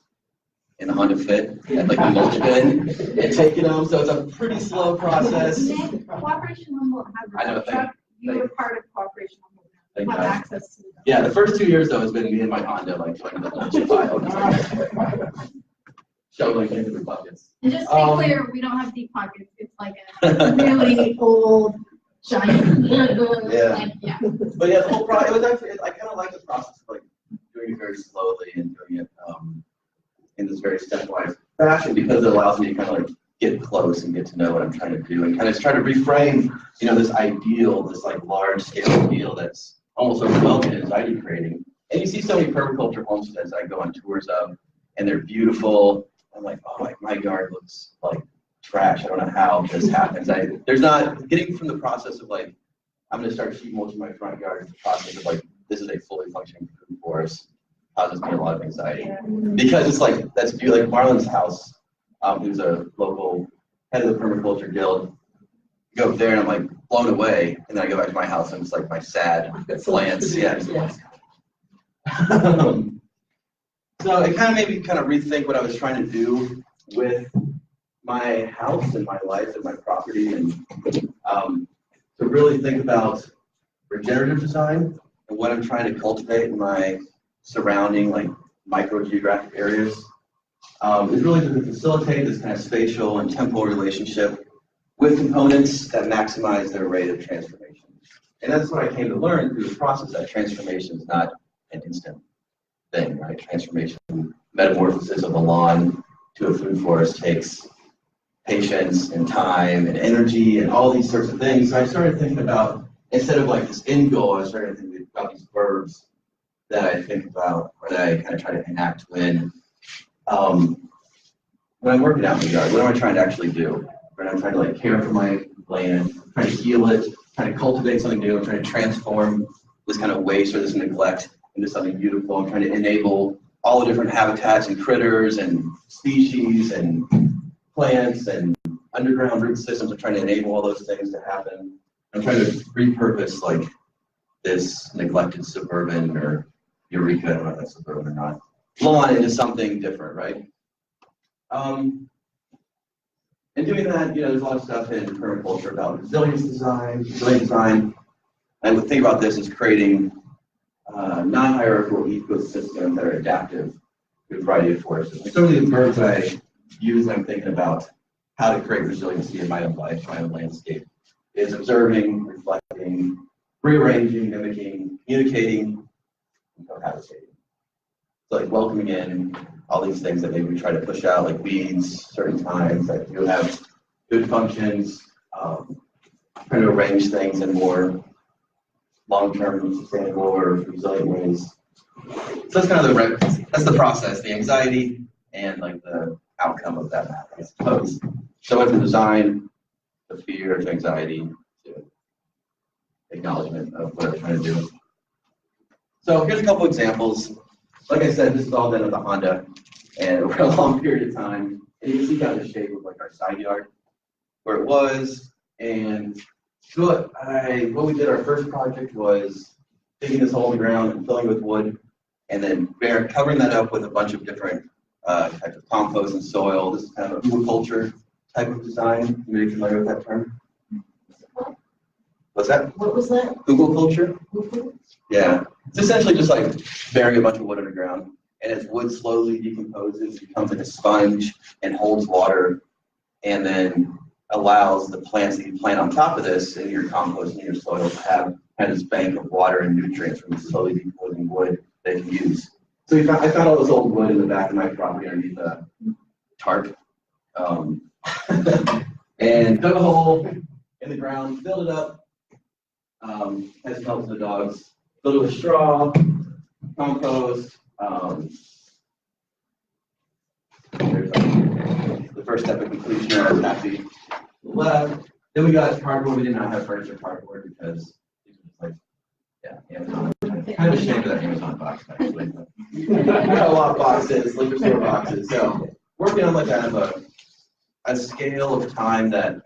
Speaker 4: in the Honda Fit and like the mulch bin and taking them. So it's a pretty slow process.
Speaker 6: Cooperation Humboldt has
Speaker 4: I know,
Speaker 6: a truck, you were part of Cooperation Humboldt, you
Speaker 4: Thank
Speaker 6: have
Speaker 4: God.
Speaker 6: access to them.
Speaker 4: Yeah, the first 2 years though has been me and my Honda like trying to mulch pile, shoveling into the buckets.
Speaker 3: And just to be clear, we don't have deep pockets. It's like a really old, giant.
Speaker 4: Yeah.
Speaker 3: Like, yeah.
Speaker 4: But yeah, the whole process, it was actually, I kind of like the process of like doing it very slowly and doing it in this very stepwise fashion, because it allows me to kind of like get close and get to know what I'm trying to do and kind of try to reframe, you know, this ideal, this like large scale ideal that's almost overwhelming and anxiety creating. And you see so many permaculture homesteads I go on tours of, and they're beautiful. I'm like, oh, like my yard looks like trash. I don't know how this happens. There's not getting from the process of like, I'm going to start sheet mulching my front yard, to the process of like, this is a fully functioning food forest, causes me a lot of anxiety. Because it's like, that's like Marlon's house, who's a local head of the permaculture guild. You go up there and I'm like blown away, and then I go back to my house and it's like my sad plants. Yeah. So it kind of made me kind of rethink what I was trying to do with my house and my life and my property, and to really think about regenerative design and what I'm trying to cultivate in my surrounding like micro geographic areas. Is really to facilitate this kind of spatial and temporal relationship with components that maximize their rate of transformation. And that's what I came to learn through the process, that transformation is not an instant thing, right? Transformation, metamorphosis of a lawn to a food forest takes patience and time and energy and all these sorts of things. So I started thinking about, instead of like this end goal, I started thinking about these verbs that I think about, or that I kind of try to enact when I'm working out in the yard. What am I trying to actually do? When I'm trying to like care for my land, trying to heal it, trying to cultivate something new, I'm trying to transform this kind of waste or this neglect into something beautiful. I'm trying to enable all the different habitats and critters and species and plants and underground root systems. I'm trying to enable all those things to happen. I'm trying to repurpose like this neglected suburban or Eureka, I don't know if that's suburban or not, lawn into something different, right? And doing that, you know, there's a lot of stuff in permaculture about resilience design, I would think about this as creating non-hierarchical ecosystems that are adaptive to a variety of forces. Like some of the verbs that I use when I'm thinking about how to create resiliency in my own life, my own landscape, is observing, reflecting, rearranging, mimicking, communicating, and cohabitating. So like welcoming in all these things that maybe we try to push out, like weeds, certain times that do have good functions, trying to arrange things in more long-term, sustainable, or resilient ways. So that's kind of that's the process, the anxiety, and like the outcome of that, I suppose. So with the design, the fear, the anxiety, the acknowledgement of what I'm trying to do. So here's a couple examples. Like I said, this is all done with a Honda, and over a long period of time. And you can see kind of the shape of like our side yard, where it was. And so what we did, our first project was digging this hole in the ground and filling it with wood, and then covering that up with a bunch of different types of compost and soil. This is kind of a hugelkultur type of design. Anybody familiar with that term? What's that?
Speaker 7: What was that?
Speaker 4: Hugelkultur? Yeah. It's essentially just like burying a bunch of wood underground and as wood slowly decomposes, it becomes like a sponge and holds water, and then allows the plants that you plant on top of this in your compost and your soil to have kind of this bank of water and nutrients from the slowly decomposing wood they can use. So I found all this old wood in the back of my property underneath a tarp, and dug a hole in the ground, filled it up, had some help from the dogs, filled it with straw, compost. There's the first step of completion. I was happy. Left. Then we got cardboard. We did not have furniture cardboard because these were just like, yeah, Amazon. Kind of ashamed of that Amazon box actually. We got a lot of boxes, liquor store boxes. So working on like kind of a scale of time that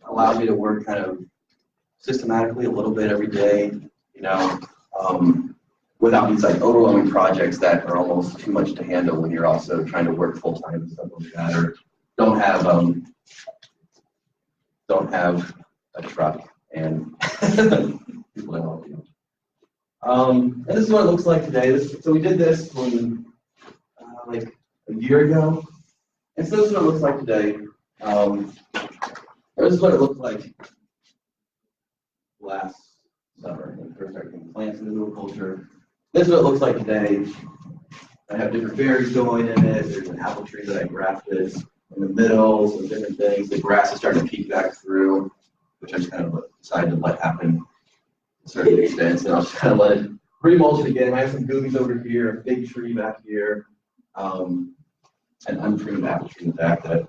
Speaker 4: allows me to work kind of systematically a little bit every day, you know, without these like overwhelming projects that are almost too much to handle when you're also trying to work full time and stuff like that, or don't have a truck and people don't help you. And this is what it looks like today. So we did this when, like a year ago, and so this is what it looks like today. This is what it looked like last summer when we first started getting plants into the culture. This is what it looks like today. I have different berries going in it. There's an apple tree that I grafted in the middle, some different things. The grass is starting to peek back through, which I just kind of decided to let happen to a certain extent. And I'll just kind of let it re-mulch it again. I have some goobies over here, a big tree back here, an unpruned apple tree in the back that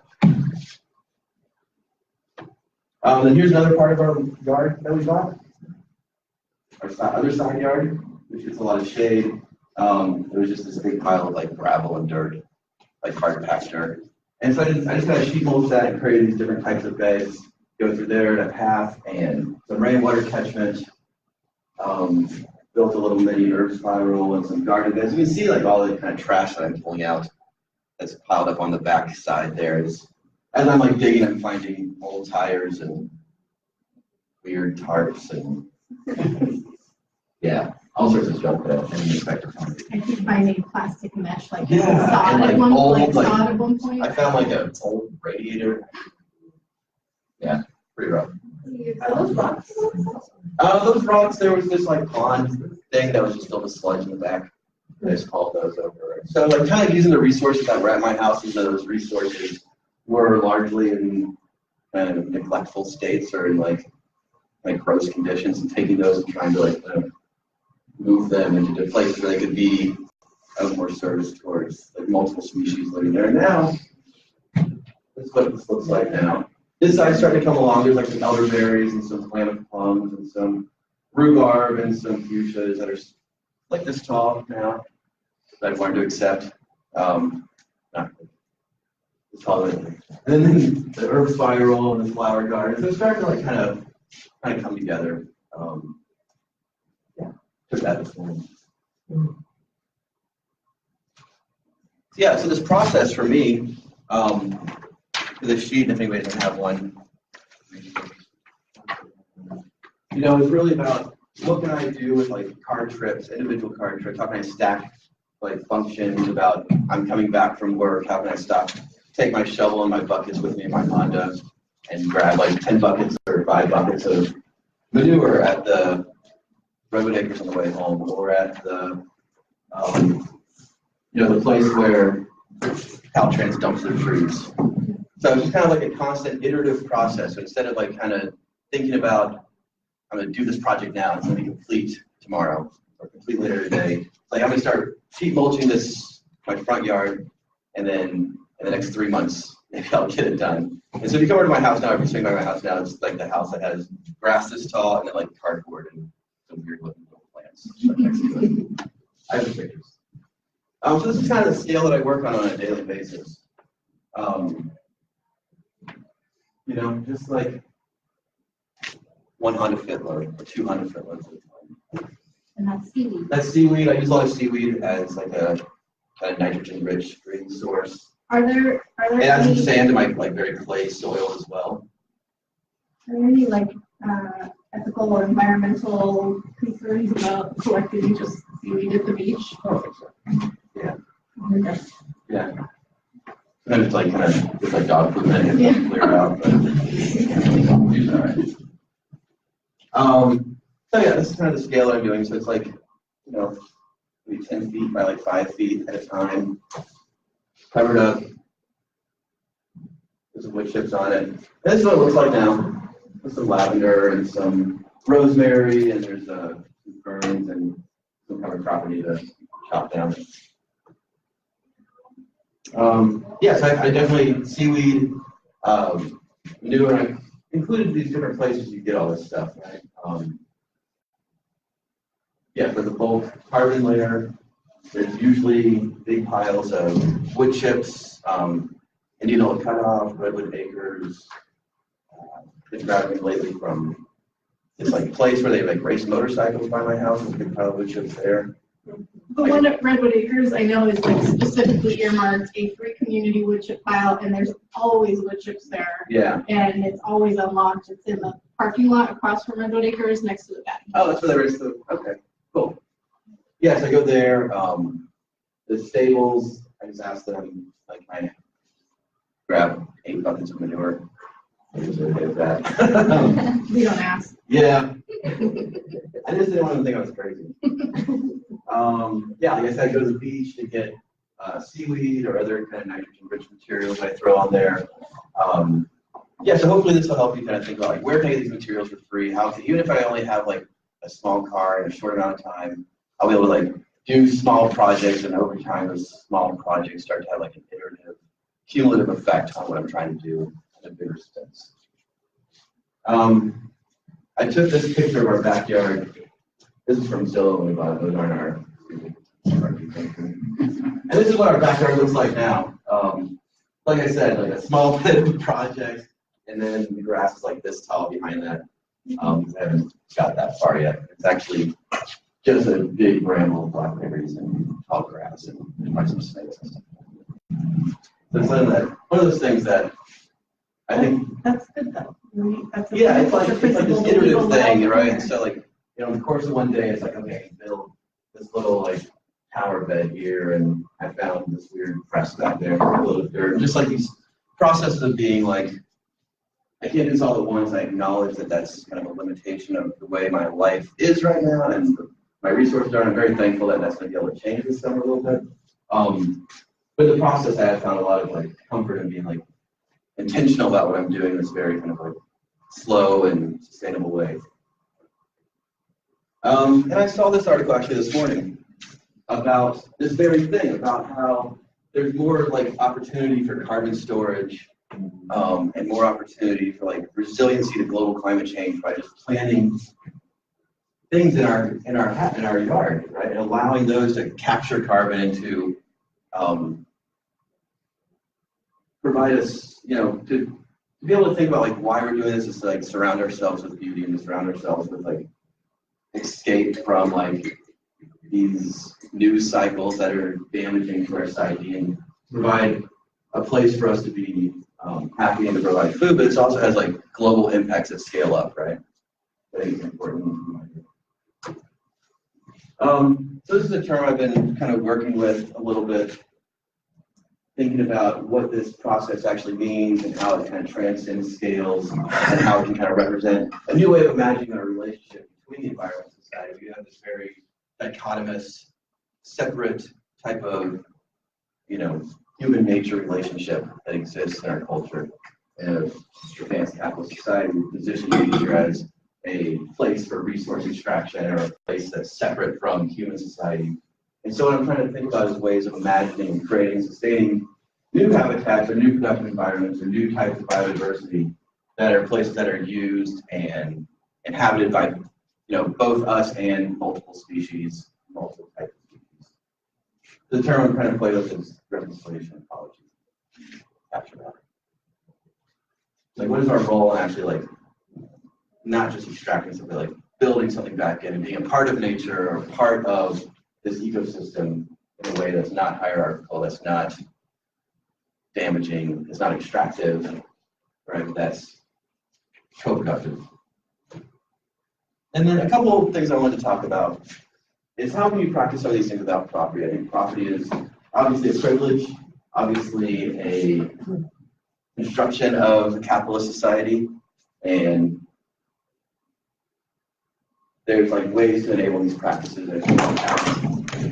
Speaker 4: then here's another part of our yard that we bought. Our other side yard, which gets a lot of shade. It was just this big pile of like gravel and dirt, like hard packed dirt. And so I just kind of sheet mulched that and created these different types of beds. Go through there and a path and some rainwater catchment. Built a little mini herb spiral and some garden beds. You can see like all the kind of trash that I'm pulling out that's piled up on the back side there. As I'm like digging, I'm finding old tires and weird tarps and yeah, all sorts of junk that I didn't expect to find.
Speaker 3: I keep finding plastic mesh, like
Speaker 4: Yeah,
Speaker 3: sod
Speaker 4: and,
Speaker 3: at
Speaker 4: like,
Speaker 3: one
Speaker 4: old,
Speaker 3: point,
Speaker 4: like-
Speaker 3: sod at one point.
Speaker 4: I found like an old radiator. Yeah, pretty rough.
Speaker 7: Are those rocks?
Speaker 4: Those rocks, there was this like pond thing that was just filled with sludge in the back. I just hauled those over. So like kind of using the resources that were at my house, even though those resources were largely in kind of neglectful states or in like gross conditions, and taking those and trying to like move them into places where they could be of more service towards like multiple species living there. Now, this is what this looks like now. This side's starting to come along. There's like some elderberries and some climate plums and some rhubarb and some fuchsias that are like this tall now that I've learned to accept. Not this tall, and then the herb spiral and the flower garden. So it's starting to like kind of come together. Yeah, took that this morning. Yeah, so this process for me, for this sheet, if anybody doesn't have one, you know, it's really about what can I do with like card trips, individual card trips, how can I stack like functions about I'm coming back from work, how can I stop, take my shovel and my buckets with me in my Honda and grab like 10 buckets or 5 buckets of manure at the Redwood Acres on the way home, or at the, you know, the place where Caltrans dumps their trees. So it's just kind of like a constant iterative process. So instead of like kind of thinking about, I'm going to do this project now, it's going to be complete tomorrow or complete later today. Like I'm going to start sheet mulching my front yard, and then in the next 3 months, maybe I'll get it done. And so if you come over to my house now, if you swing by my house now, it's like the house that has grass this tall and then like cardboard and some weird looking little plants next to it. I have the pictures. So this is kind of the scale that I work on a daily basis. You know, just like 100 foot load or 200 foot load.
Speaker 3: And that's seaweed.
Speaker 4: That's seaweed. I use a lot of seaweed as like a kind of nitrogen-rich green source.
Speaker 8: Are there
Speaker 4: It adds some
Speaker 8: any,
Speaker 4: sand to my like very clay soil as well.
Speaker 8: are there any like ethical or environmental concerns about collecting just seaweed at the beach?
Speaker 4: I don't think so. just like just like dog food and it clear out, but it's all right. So yeah, this is kind of the scale I'm doing. So it's like, maybe 10 feet by like 5 feet at a time, covered up. There's some wood chips on it. This is what it looks like now. There's some lavender and some rosemary, and there's some ferns and some covered crop we need to chop down. Yes, I definitely seaweed. Knew, and I included these different places you get all this stuff, right? Yeah, for the bulk carbon layer, there's usually big piles of wood chips, Indian old cutoff, redwood acres. Been driving lately from this like place where they like race motorcycles by my house. There's a big pile of wood chips there.
Speaker 3: The one at Redwood Acres, I know is like specifically earmarked a free community wood chip pile, and there's always wood chips there.
Speaker 4: Yeah.
Speaker 3: And it's always unlocked. It's in the parking lot across from Redwood Acres, next to the back.
Speaker 4: Oh, that's where they race the. Okay, cool. Yes, I go there. The stables, I just ask them, like, I grab 8 buckets of manure. I usually okay with that.
Speaker 3: We don't ask.
Speaker 4: Yeah. I just didn't want them to think I was crazy. Yeah, like I said, I go to the beach to get seaweed or other kind of nitrogen-rich materials I throw on there. Yeah, so hopefully this will help you kind of think about like where can I get these materials for free? How can, even if I only have like a small car in a short amount of time, I'll be able to like do small projects, and over time those small projects start to have like an iterative, cumulative effect on what I'm trying to do in a bigger sense. I took this picture of our backyard. This is from Zillow when we bought it. Those aren't our. And this is what our backyard looks like now. Like I said, like a small bit of project, and then the grass is like this tall behind that. I haven't got that far yet. It's actually just a big bramble of blackberries and tall grass and probably some snakes and stuff. So it's one of those things that I think.
Speaker 3: That's good though. That's a
Speaker 4: Yeah, it's like this
Speaker 3: principle that we
Speaker 4: iterative
Speaker 3: will
Speaker 4: thing,
Speaker 3: learn
Speaker 4: right?
Speaker 3: from
Speaker 4: So like, in the course of one day, it's like, okay, build this little like tower bed here, and I found this weird press back there, a little dirt. Just like these processes of being like, I can't do this all at once. I acknowledge that that's kind of a limitation of the way my life is right now, and my resources are. I'm very thankful that that's going to be able to change this summer a little bit. But the process, I have found a lot of like comfort in being like intentional about what I'm doing in this very kind of like slow and sustainable way. And I saw this article actually this morning about this very thing, about how there's more like opportunity for carbon storage and more opportunity for like resiliency to global climate change by just planting things in our yard, right, and allowing those to capture carbon and to provide us, to be able to think about like why we're doing this is to like surround ourselves with beauty and to surround ourselves with like escape from like these news cycles that are damaging to our psyche, and provide a place for us to be happy and to provide food, but it also has like global impacts that scale up, right? I think it's important. So this is a term I've been kind of working with a little bit, thinking about what this process actually means and how it kind of transcends scales and how it can kind of represent a new way of imagining our relationship between the environment and society. We have this very dichotomous, separate type of, human nature relationship that exists in our culture. And advanced capitalist society, we position nature as a place for resource extraction or a place that's separate from human society. And so what I'm trying to think about is ways of imagining, creating, sustaining new habitats or new productive environments or new types of biodiversity that are places that are used and inhabited by both us and multiple species, multiple types of species. The term I'm trying to play with is reconciliation ecology. Capture that. Like, what is our role in actually like not just extracting something, like building something back in and being a part of nature or part of this ecosystem in a way that's not hierarchical, that's not damaging, it's not extractive, right? That's co-productive. And then a couple of things I wanted to talk about is how can you practice some of these things without property? I think property is obviously a privilege. obviously a construction of the capitalist society, and there's like ways to enable these practices as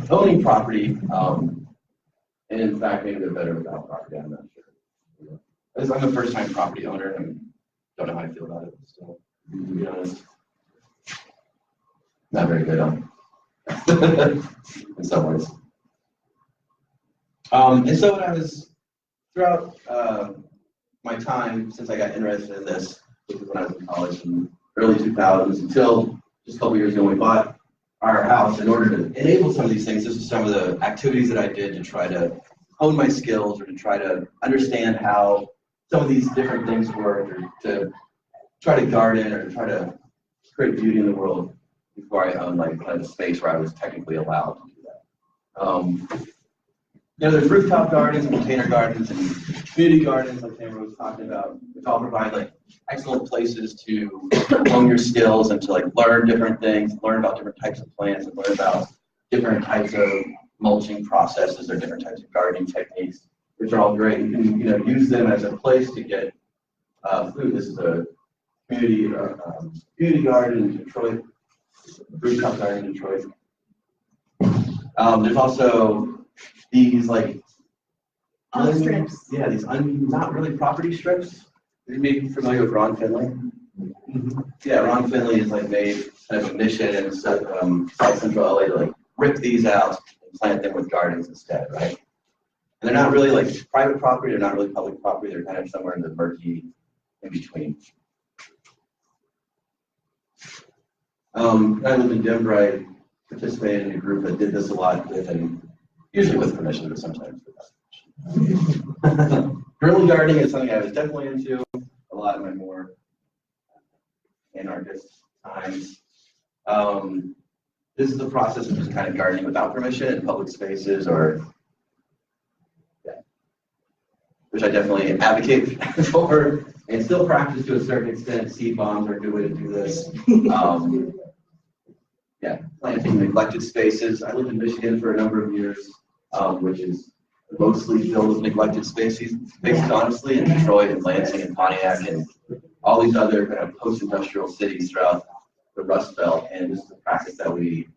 Speaker 4: owning property, and in fact, maybe they're better without property, I'm not sure. As I'm a first-time property owner, and don't know how I feel about it still, to be honest. Not very good on in some ways. And so when I was, throughout my time since I got interested in this, which was when I was in college in early 2000s, until just a couple years ago when we bought our house, in order to enable some of these things, this is some of the activities that I did to try to hone my skills or to try to understand how some of these different things work, or to try to garden or to try to create beauty in the world before I owned like a space where I was technically allowed to do that. You know, there's rooftop gardens and container gardens and community gardens, like Tamara was talking about, which all provide like excellent places to hone your skills and to like learn different things, learn about different types of plants, and learn about different types of mulching processes or different types of gardening techniques, which are all great. You can use them as a place to get food. This is a community garden in Detroit, rooftop garden in Detroit. There's also these like
Speaker 8: strips.
Speaker 4: Yeah, these not really property strips. You may be familiar with Ron Finley. Yeah, Ron Finley is like made kind of a mission in South Central LA to like rip these out and plant them with gardens instead, right? And they're not really like private property, they're not really public property, they're kind of somewhere in the murky in between. I lived in Denver. I participated in a group that did this a lot with, and usually with permission, but sometimes without permission. Guerrilla gardening is something I was definitely into a lot in my more anarchist times. This is the process of just kind of gardening without permission in public spaces, or which I definitely advocate for and still practice to a certain extent. Seed bombs are a good way to do this. Planting neglected spaces. I lived in Michigan for a number of years, which is mostly filled with neglected spaces, honestly, in Detroit and Lansing and Pontiac and all these other kind of post-industrial cities throughout the Rust Belt. And this is a practice that we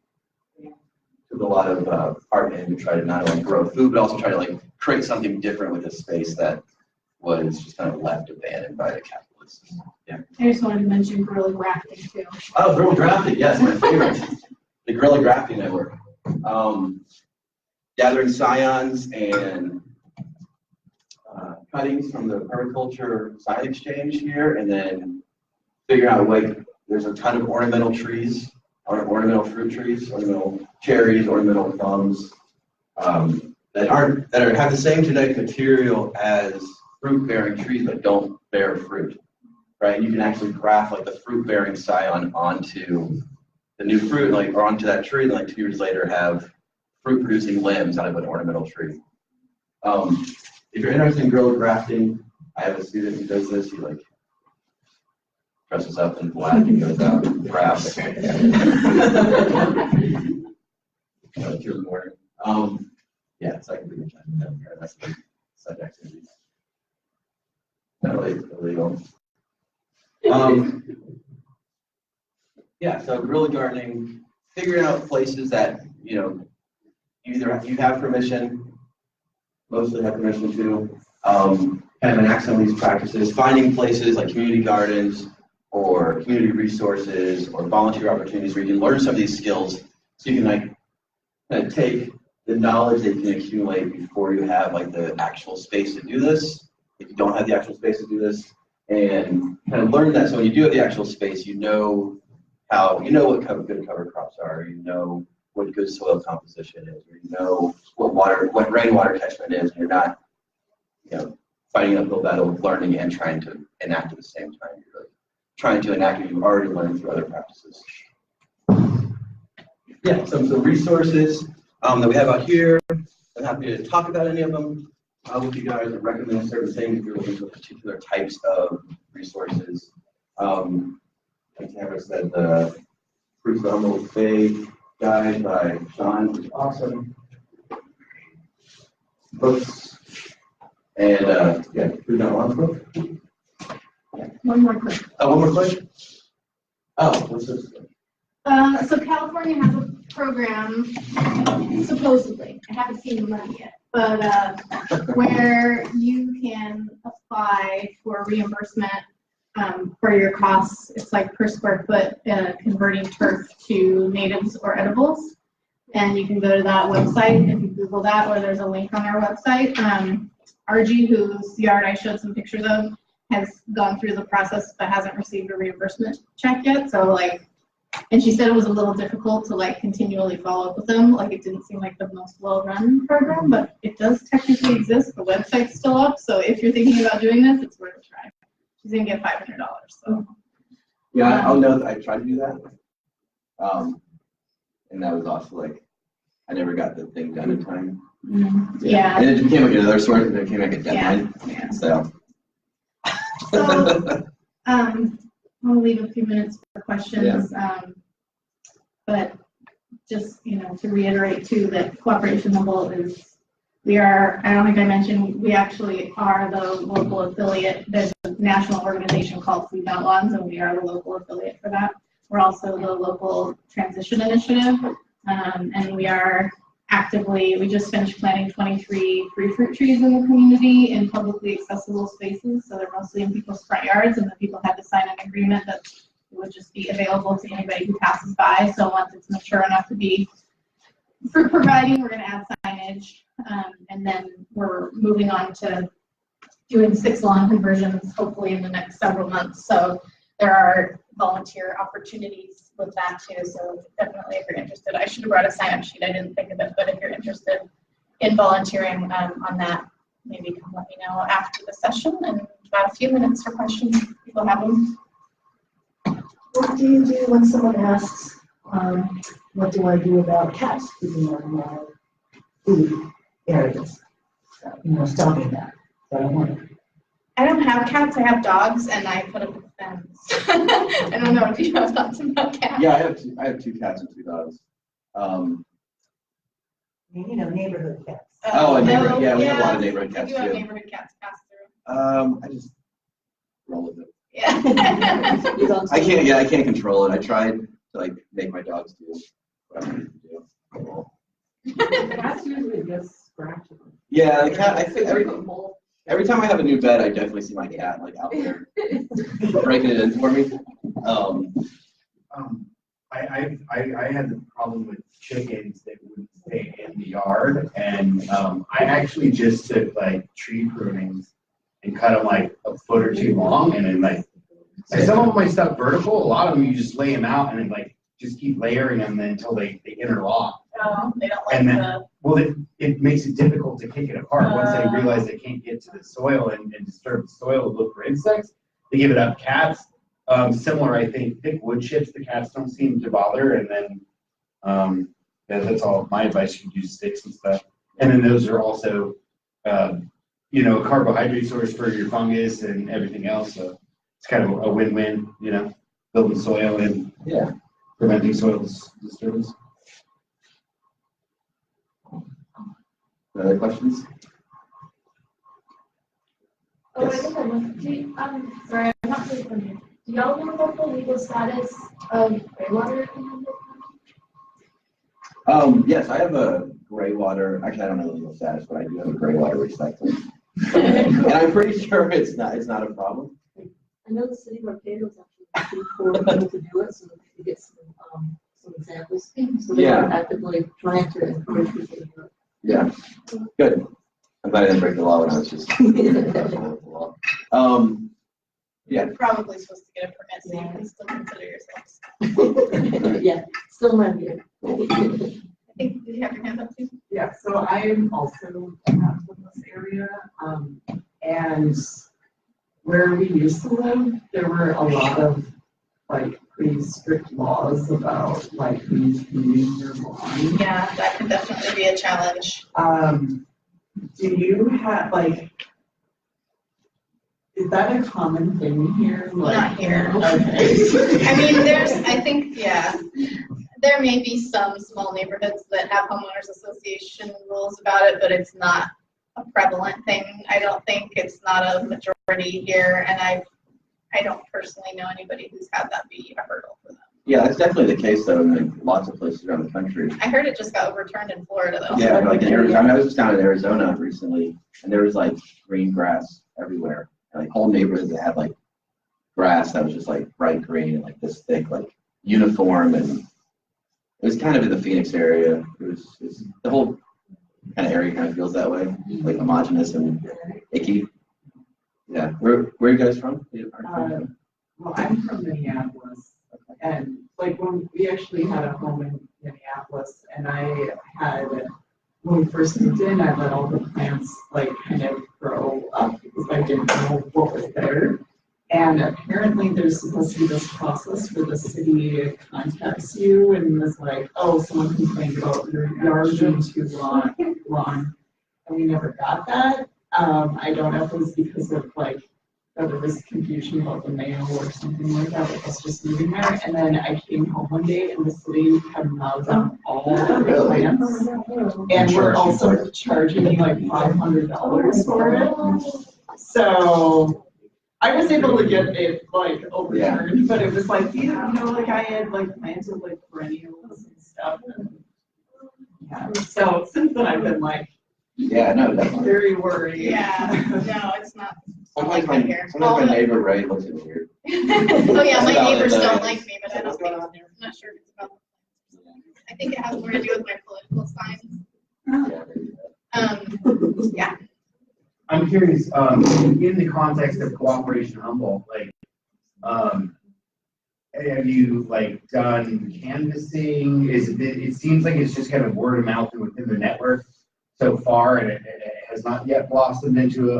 Speaker 4: took a lot of part in to try to not only grow food, but also try to like create something different with this space that was just kind of left abandoned by the capitalists. Yeah.
Speaker 8: I just wanted to mention guerrilla grafting too.
Speaker 4: Oh, guerrilla grafting, yes, my favorite. The Guerrilla Grafting Network. Gathering scions and cuttings from the permaculture scion exchange here, and then figure out like there's a ton of ornamental trees, ornamental fruit trees, ornamental cherries, ornamental plums that have the same genetic material as fruit-bearing trees but don't bear fruit. Right? You can actually graft like the fruit-bearing scion onto the new fruit, like, or onto that tree, and like 2 years later have fruit-producing limbs out of an ornamental tree. If you're interested in guerrilla grafting, I have a student who does this. He like dresses up in black and goes out and grafts. 2 in the morning. Yeah, so I can do that. That's like such activities. Not really illegal. Yeah, so guerrilla gardening, figuring out places that, either you have permission, mostly have permission to, kind of enact some of these practices, finding places like community gardens or community resources or volunteer opportunities where you can learn some of these skills so you can like kind of take the knowledge that you can accumulate before you have like the actual space to do this, if you don't have the actual space to do this, and kind of learn that so when you do have the actual space, you know what good cover crops are, you know what good soil composition is, or you know what rainwater catchment is, and you're not, fighting an uphill battle with learning and trying to enact at the same time. You're really trying to enact what you've already learned through other practices. Yeah, some resources that we have out here. I'm happy to talk about any of them with you guys and recommend certain things if you're looking for particular types of resources. Like Tamara said, the Fruits of the Humboldt Bay guide by Sean was awesome. Books And, yeah, who's got one more?
Speaker 8: One more question.
Speaker 4: Oh, one more question? Oh, what's this?
Speaker 3: So California has a program, supposedly, I haven't seen the money yet, but, where you can apply for reimbursement, for your costs. It's like per square foot, converting turf to natives or edibles. And you can go to that website if you Google that, or there's a link on our website. RG, whose yard I showed some pictures of, has gone through the process but hasn't received a reimbursement check yet. So like, and she said it was a little difficult to like continually follow up with them. Like it didn't seem like the most well-run program, but it does technically exist. The website's still up. So if you're thinking about doing this, it's worth a try. She's gonna get $500. So
Speaker 4: Yeah, I'll know that I tried to do that. And that was also like, I never got the thing done in time.
Speaker 3: yeah.
Speaker 4: And it became like another sort of, it became like a deadline,
Speaker 3: Yeah.
Speaker 4: so.
Speaker 3: So, I'll leave a few minutes for questions. But just, you know, to reiterate too, that Cooperation Humboldt is, we are, I don't think I mentioned, we actually are the local affiliate. There's a national organization called Food Not Lungs, and we are the local affiliate for that. We're also the local transition initiative, and we are actively, we just finished planting 23 free fruit trees in the community in publicly accessible spaces. So they're mostly in people's front yards, and the people had to sign an agreement that it would just be available to anybody who passes by. So once it's mature enough to be fruit providing, we're going to add signage, and then we're moving on to doing 6 lawn conversions, hopefully in the next several months. So there are volunteer opportunities with that too. So definitely, if you're interested, I should have brought a sign-up sheet. I didn't think of it, but if you're interested in volunteering on that, maybe come let me know after the session. And about a few minutes for questions. People have them.
Speaker 7: What do you do when someone asks, what do I do about cats living on food areas? Stopping that. So I don't want to.
Speaker 3: I don't have cats. I have dogs, and I put up a fence. I don't know if you have thoughts about cats.
Speaker 4: Yeah, I have 2 cats and 2 dogs.
Speaker 7: Neighborhood cats.
Speaker 4: Oh, and neighborhood,
Speaker 3: no,
Speaker 4: yeah, we have a lot of neighborhood
Speaker 3: I
Speaker 4: cats
Speaker 3: do have
Speaker 4: too.
Speaker 3: neighborhood cats pass through.
Speaker 4: I just roll with it.
Speaker 3: Yeah.
Speaker 4: I can't control it. I tried to like make my dogs do what I need to do.
Speaker 9: Cats usually just scratch them.
Speaker 4: Yeah, the cat, I think every time I have a new bed, I definitely see my cat like out there breaking it in for me.
Speaker 5: I had the problem with chickens that wouldn't stay in the yard, and I actually just took like tree prunings and cut them like a foot or 2 long, and then like some of them I stuck vertical. A lot of them you just lay them out and then like just keep layering them until they interlock.
Speaker 3: No, they don't like
Speaker 5: And then,
Speaker 3: the.
Speaker 5: well, it makes it difficult to kick it apart once they realize they can't get to the soil and disturb the soil and look for insects. They give it up. Cats, similar, I think, thick wood chips. The cats don't seem to bother, and then that's all my advice. You use sticks and stuff, and then those are also, a carbohydrate source for your fungus and everything else. So it's kind of a win-win, building soil and preventing soil disturbance.
Speaker 4: Other questions?
Speaker 8: Oh,
Speaker 4: Yes.
Speaker 8: I think I must, sorry, I'm not really familiar. Do y'all know about the legal status of graywater in Humboldt County?
Speaker 4: Yes, I have a gray water. Actually, I don't know the legal status, but I do have a gray water recycling. And I'm pretty sure it's not a problem.
Speaker 7: I know the city of Arcata was actually looking for people to do it, so that they could get some examples. So they are actively trying to encourage people to do it.
Speaker 4: Yeah, good. I'm glad I didn't break the law when I was just. Yeah.
Speaker 3: You're probably supposed to get a permit, so you can still consider yourselves.
Speaker 7: Yeah, still might be.
Speaker 3: I think you have your hand up too.
Speaker 9: Yeah, so I am also from this area, and where we used to live, there were a lot of like pretty strict laws about like who's mowing your lawn.
Speaker 3: Yeah, that could definitely be a challenge.
Speaker 9: Do you have is that a common thing here?
Speaker 3: Not here.
Speaker 9: Okay.
Speaker 3: I mean, I think, there may be some small neighborhoods that have homeowners association rules about it, but it's not a prevalent thing. I don't think it's not a majority here, and I don't personally know anybody who's had that be a hurdle for them.
Speaker 4: Yeah, that's definitely the case though in like, lots of places around the country.
Speaker 3: I heard it just got overturned in Florida though.
Speaker 4: Yeah, like in Arizona, I was just down in Arizona recently, and there was like green grass everywhere, and, like whole neighborhoods that had like grass that was just like bright green and like this thick, like uniform, and it was kind of in the Phoenix area. It was the whole kind of area kind of feels that way, like homogenous and icky. Yeah, where are you guys from?
Speaker 9: Well, I'm from Minneapolis, and like when we actually had a home in Minneapolis, and when we first moved in, I let all the plants like kind of grow up because I didn't know what was there. And apparently there's supposed to be this process where the city contacts you and was like, oh, someone complained about your yard being too long, and we never got that. I don't know if it was because of like, that there was confusion about the mail or something like that, with us just moving there. And then I came home one day and the city had mowed down all the plants. And we're also charging me like $500 for it. So I was able to get it like overturned, but it was like, you know, like I had like planted like perennials and stuff. And, yeah. So since then I've been like,
Speaker 4: Yeah, no, definitely.
Speaker 9: very worried.
Speaker 3: Yeah, no, it's not.
Speaker 4: Sometimes
Speaker 3: like that here.
Speaker 4: my neighbor Ray looks at me weird.
Speaker 3: Oh yeah, my
Speaker 4: About
Speaker 3: neighbors
Speaker 4: the-
Speaker 3: don't like me, but I
Speaker 4: What's
Speaker 3: don't
Speaker 4: going
Speaker 3: think,
Speaker 4: on
Speaker 3: I'm not sure if it's about. I think it has more to do with my political signs. Yeah.
Speaker 5: I'm curious, in the context of Cooperation Humboldt, like, have you like done canvassing? It seems like it's just kind of word of mouth and within the network so far, and it has not yet blossomed into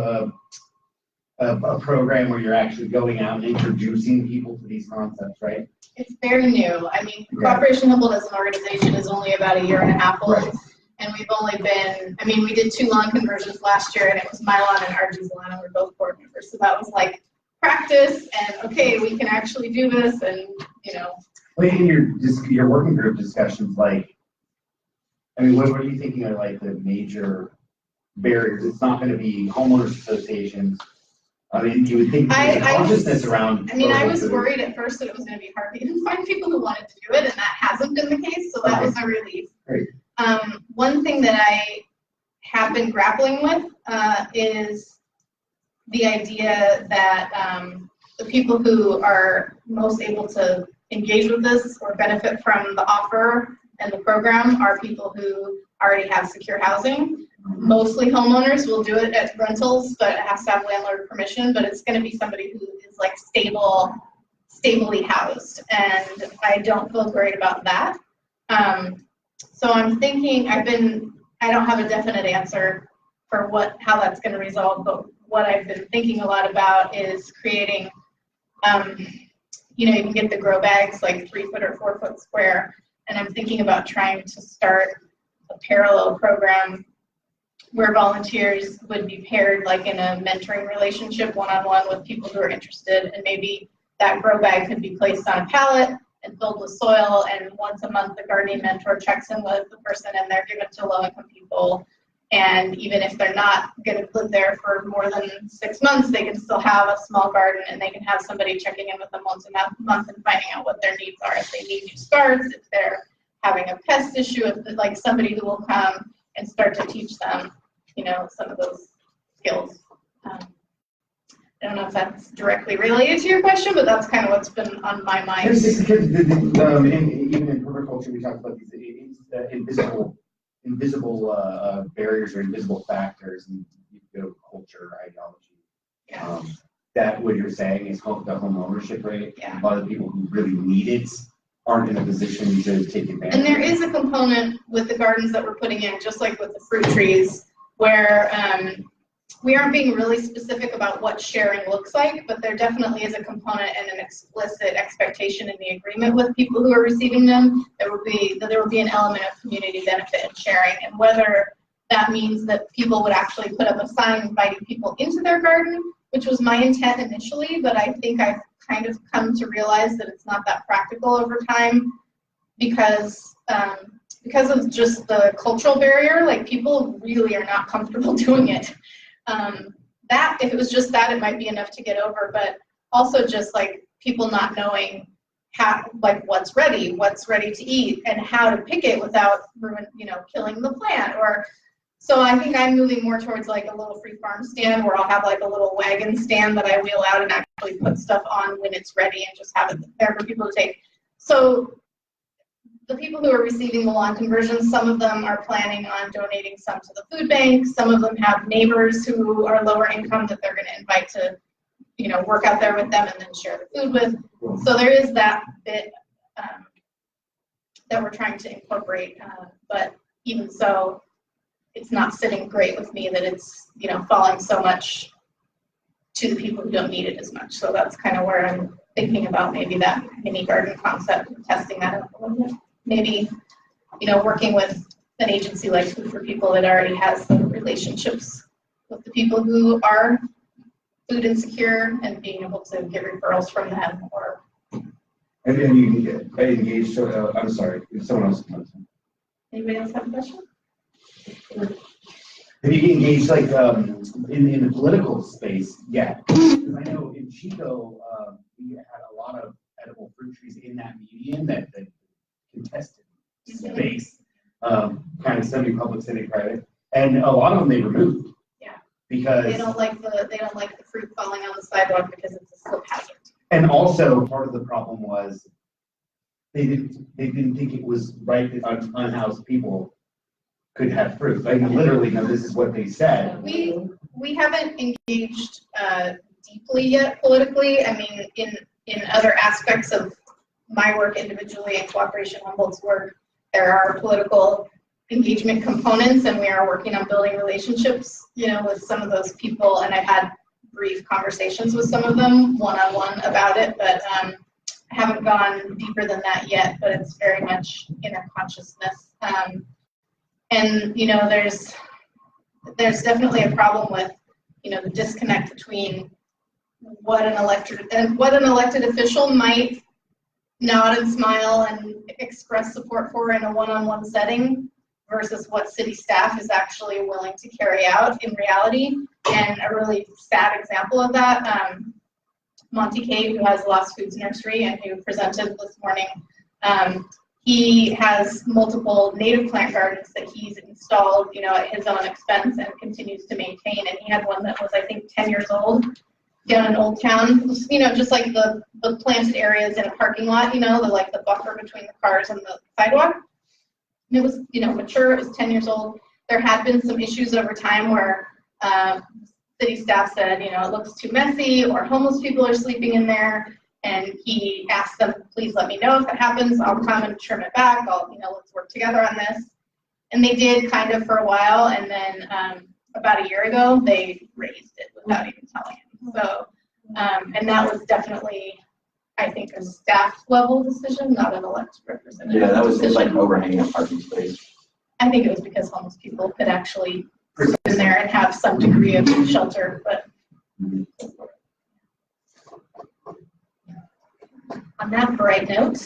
Speaker 5: a program where you're actually going out and introducing people to these concepts, right?
Speaker 3: It's very new. I mean, Cooperation Humboldt as an organization is only about 1.5 years old.
Speaker 5: Right.
Speaker 3: And we've only been, I mean, we did 2 lawn conversions last year, and it was my lawn and RG's lawn, and we're both board members. So that was like practice, and okay, we can actually do this, and you know.
Speaker 5: Well, in your working group discussions, like, I mean, what are you thinking are like the major barriers? It's not going to be homeowners associations. I mean, you would think there's a consciousness around.
Speaker 3: I mean, I was worried at first that it was going to be hard to even find people who wanted to do it, and that hasn't been the case, so that was a relief.
Speaker 5: Great.
Speaker 3: One thing that I have been grappling with is the idea that the people who are most able to engage with this or benefit from the offer and the program are people who already have secure housing. Mostly homeowners will do it at rentals, but it has to have landlord permission, but it's going to be somebody who is like stably housed, and I don't feel great about that. So I'm thinking, I don't have a definite answer for how that's going to resolve, but what I've been thinking a lot about is creating, you know, you can get the grow bags like 3 foot or 4 foot square, and I'm thinking about trying to start a parallel program where volunteers would be paired like in a mentoring relationship one-on-one with people who are interested, and maybe that grow bag could be placed on a pallet and filled with soil, and once a month the gardening mentor checks in with the person, and they're given to low-income people. And even if they're not going to live there for more than 6 months, they can still have a small garden, and they can have somebody checking in with them once a month and finding out what their needs are. If they need new starts, if they're having a pest issue, if like somebody who will come and start to teach them, you know, some of those skills. I don't know if that's directly related to your question, but that's kind of what's been on my mind.
Speaker 5: It's because even in permaculture, we talk about these invisible barriers or invisible factors, and you go culture, ideology.
Speaker 3: Yeah.
Speaker 5: That what you're saying is the home ownership rate.
Speaker 3: Yeah.
Speaker 5: A lot of the people who really need it aren't in a position to take advantage.
Speaker 3: And there is a component with the gardens that we're putting in, just like with the fruit trees, where we aren't being really specific about what sharing looks like, but there definitely is a component and an explicit expectation in the agreement with people who are receiving them. There will be an element of community benefit in sharing, and whether that means that people would actually put up a sign inviting people into their garden, which was my intent initially, but I think I've kind of come to realize that it's not that practical over time, because because of just the cultural barrier, like people really are not comfortable doing it. That, if it was just that, it might be enough to get over, but also just like people not knowing how, like what's ready to eat, and how to pick it without killing the plant. Or so I think I'm moving more towards like a little free farm stand where I'll have like a little wagon stand that I wheel out and actually put stuff on when it's ready and just have it there for people to take. So the people who are receiving the lawn conversions, some of them are planning on donating some to the food bank. Some of them have neighbors who are lower income that they're going to invite to, work out there with them and then share the food with. So there is that bit that we're trying to incorporate. But even so, it's not sitting great with me that it's, falling so much to the people who don't need it as much. So that's kind of where I'm thinking about maybe that mini garden concept, testing that out a little bit. Maybe, working with an agency like Food for People that already has the relationships with the people who are food insecure and being able to get referrals from them. Or
Speaker 5: And then you can get engaged. I'm sorry, if someone else comes in.
Speaker 3: Anybody else have a question?
Speaker 5: If you get engaged, like in the political space, yeah. Because I know in Chico, we had a lot of edible fruit trees in that median that contested space, kind of semi-public, semi-private, and a lot of them they removed.
Speaker 3: Yeah.
Speaker 5: Because
Speaker 3: they don't like the fruit falling on the sidewalk because it's a slip hazard.
Speaker 5: And also part of the problem was they didn't think it was right that unhoused people could have fruit. Like literally, this is what they said.
Speaker 3: We haven't engaged deeply yet politically. I mean, in other aspects of my work individually and Cooperation Humboldt's work, there are political engagement components, and we are working on building relationships, with some of those people. And I've had brief conversations with some of them one-on-one about it, but I haven't gone deeper than that yet. But it's very much in their consciousness. And there's definitely a problem with the disconnect between what an elected official might nod and smile and express support for in a one-on-one setting versus what city staff is actually willing to carry out in reality. And a really sad example of that, Monty Cade, who has Lost Foods Nursery and who presented this morning, he has multiple native plant gardens that he's installed, at his own expense and continues to maintain. And he had one that was, I think, 10 years old down in Old Town. Just like the planted areas in a parking lot, the buffer between the cars and the sidewalk. And it was, mature. It was 10 years old. There had been some issues over time where city staff said, it looks too messy, or homeless people are sleeping in there. And he asked them, please let me know if that happens. I'll come and trim it back. Let's work together on this. And they did kind of for a while. And then about a year ago, they raised it without even telling him. So, and that was definitely, I think, a staff level decision, not an elected representative.
Speaker 4: Yeah, that was
Speaker 3: decision.
Speaker 4: like overhanging a parking space.
Speaker 3: I think it was because homeless people could actually sit in there and have some degree of shelter, but. On that bright note,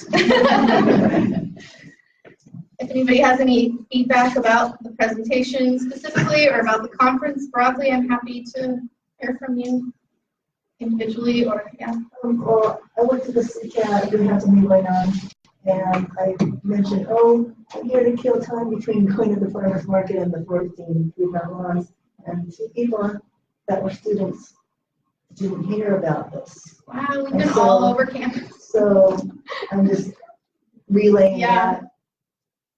Speaker 3: if anybody has any feedback about the presentation specifically or about the conference broadly, I'm happy to hear from you individually or, yeah.
Speaker 7: Well, I went to the city council, I didn't have to meet going on, and I mentioned, I'm here to kill time between going to the farmer's market and the foresting food lawns, and 2 people that were students didn't hear about this.
Speaker 3: Wow, we've been all over campus.
Speaker 7: So I'm just relaying
Speaker 3: Yeah.
Speaker 7: that.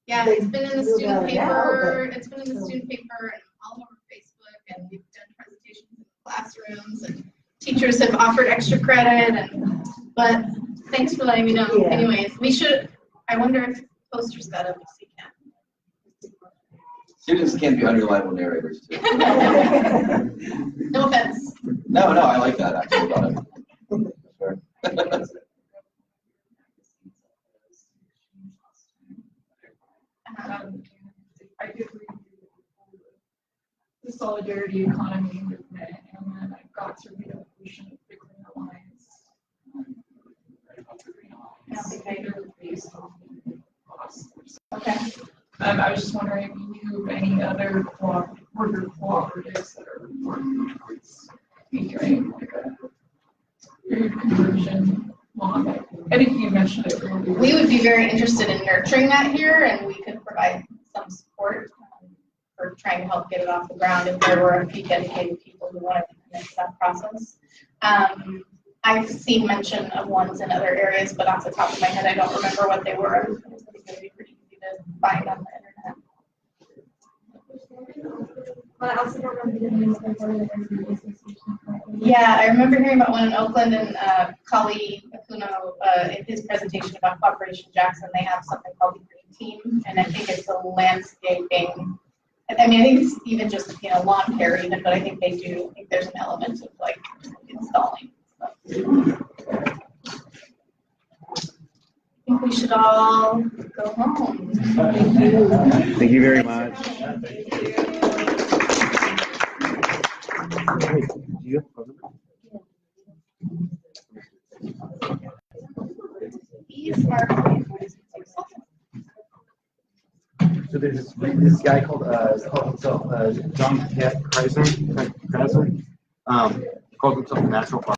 Speaker 3: Yeah, it's been in the student paper. It's been in the student paper and all over Facebook, and we've done presentations in classrooms, and teachers have offered extra credit. But thanks for letting me know.
Speaker 7: Yeah.
Speaker 3: Anyways, I wonder if posters got up at CCAP.
Speaker 4: Students can be unreliable narrators too.
Speaker 3: No offense.
Speaker 4: No, I like that actually about it. Sure.
Speaker 9: I did read the solidarity economy movement, and then I got to read Evolution of the Green Alliance. Right about the Green Alliance. They're based on the cost.
Speaker 3: Okay.
Speaker 9: I was just wondering if you knew of any other worker cooperatives that are working towards figuring like a food conversion lawn. I think you mentioned it earlier.
Speaker 3: We would be very interested in nurturing that here, and we could provide some support for trying to help get it off the ground if there were a few dedicated people who wanted to commence that process. I've seen mention of ones in other areas, but off the top of my head, I don't remember what they were. I think it would be pretty easy to find on the internet.
Speaker 8: But I also don't remember the names of the association.
Speaker 3: Yeah, I remember hearing about one in Oakland, and Kali Akuno, in his presentation about Cooperation Jackson, they have something called the Green Team, and I think it's a landscaping. I mean, I think it's even just, lawn care even, but I think they do. I think there's an element of like installing stuff. I think we should all go home.
Speaker 10: Thank you very much.
Speaker 3: These are.
Speaker 10: So there's this guy called himself John Kreiser, called himself a natural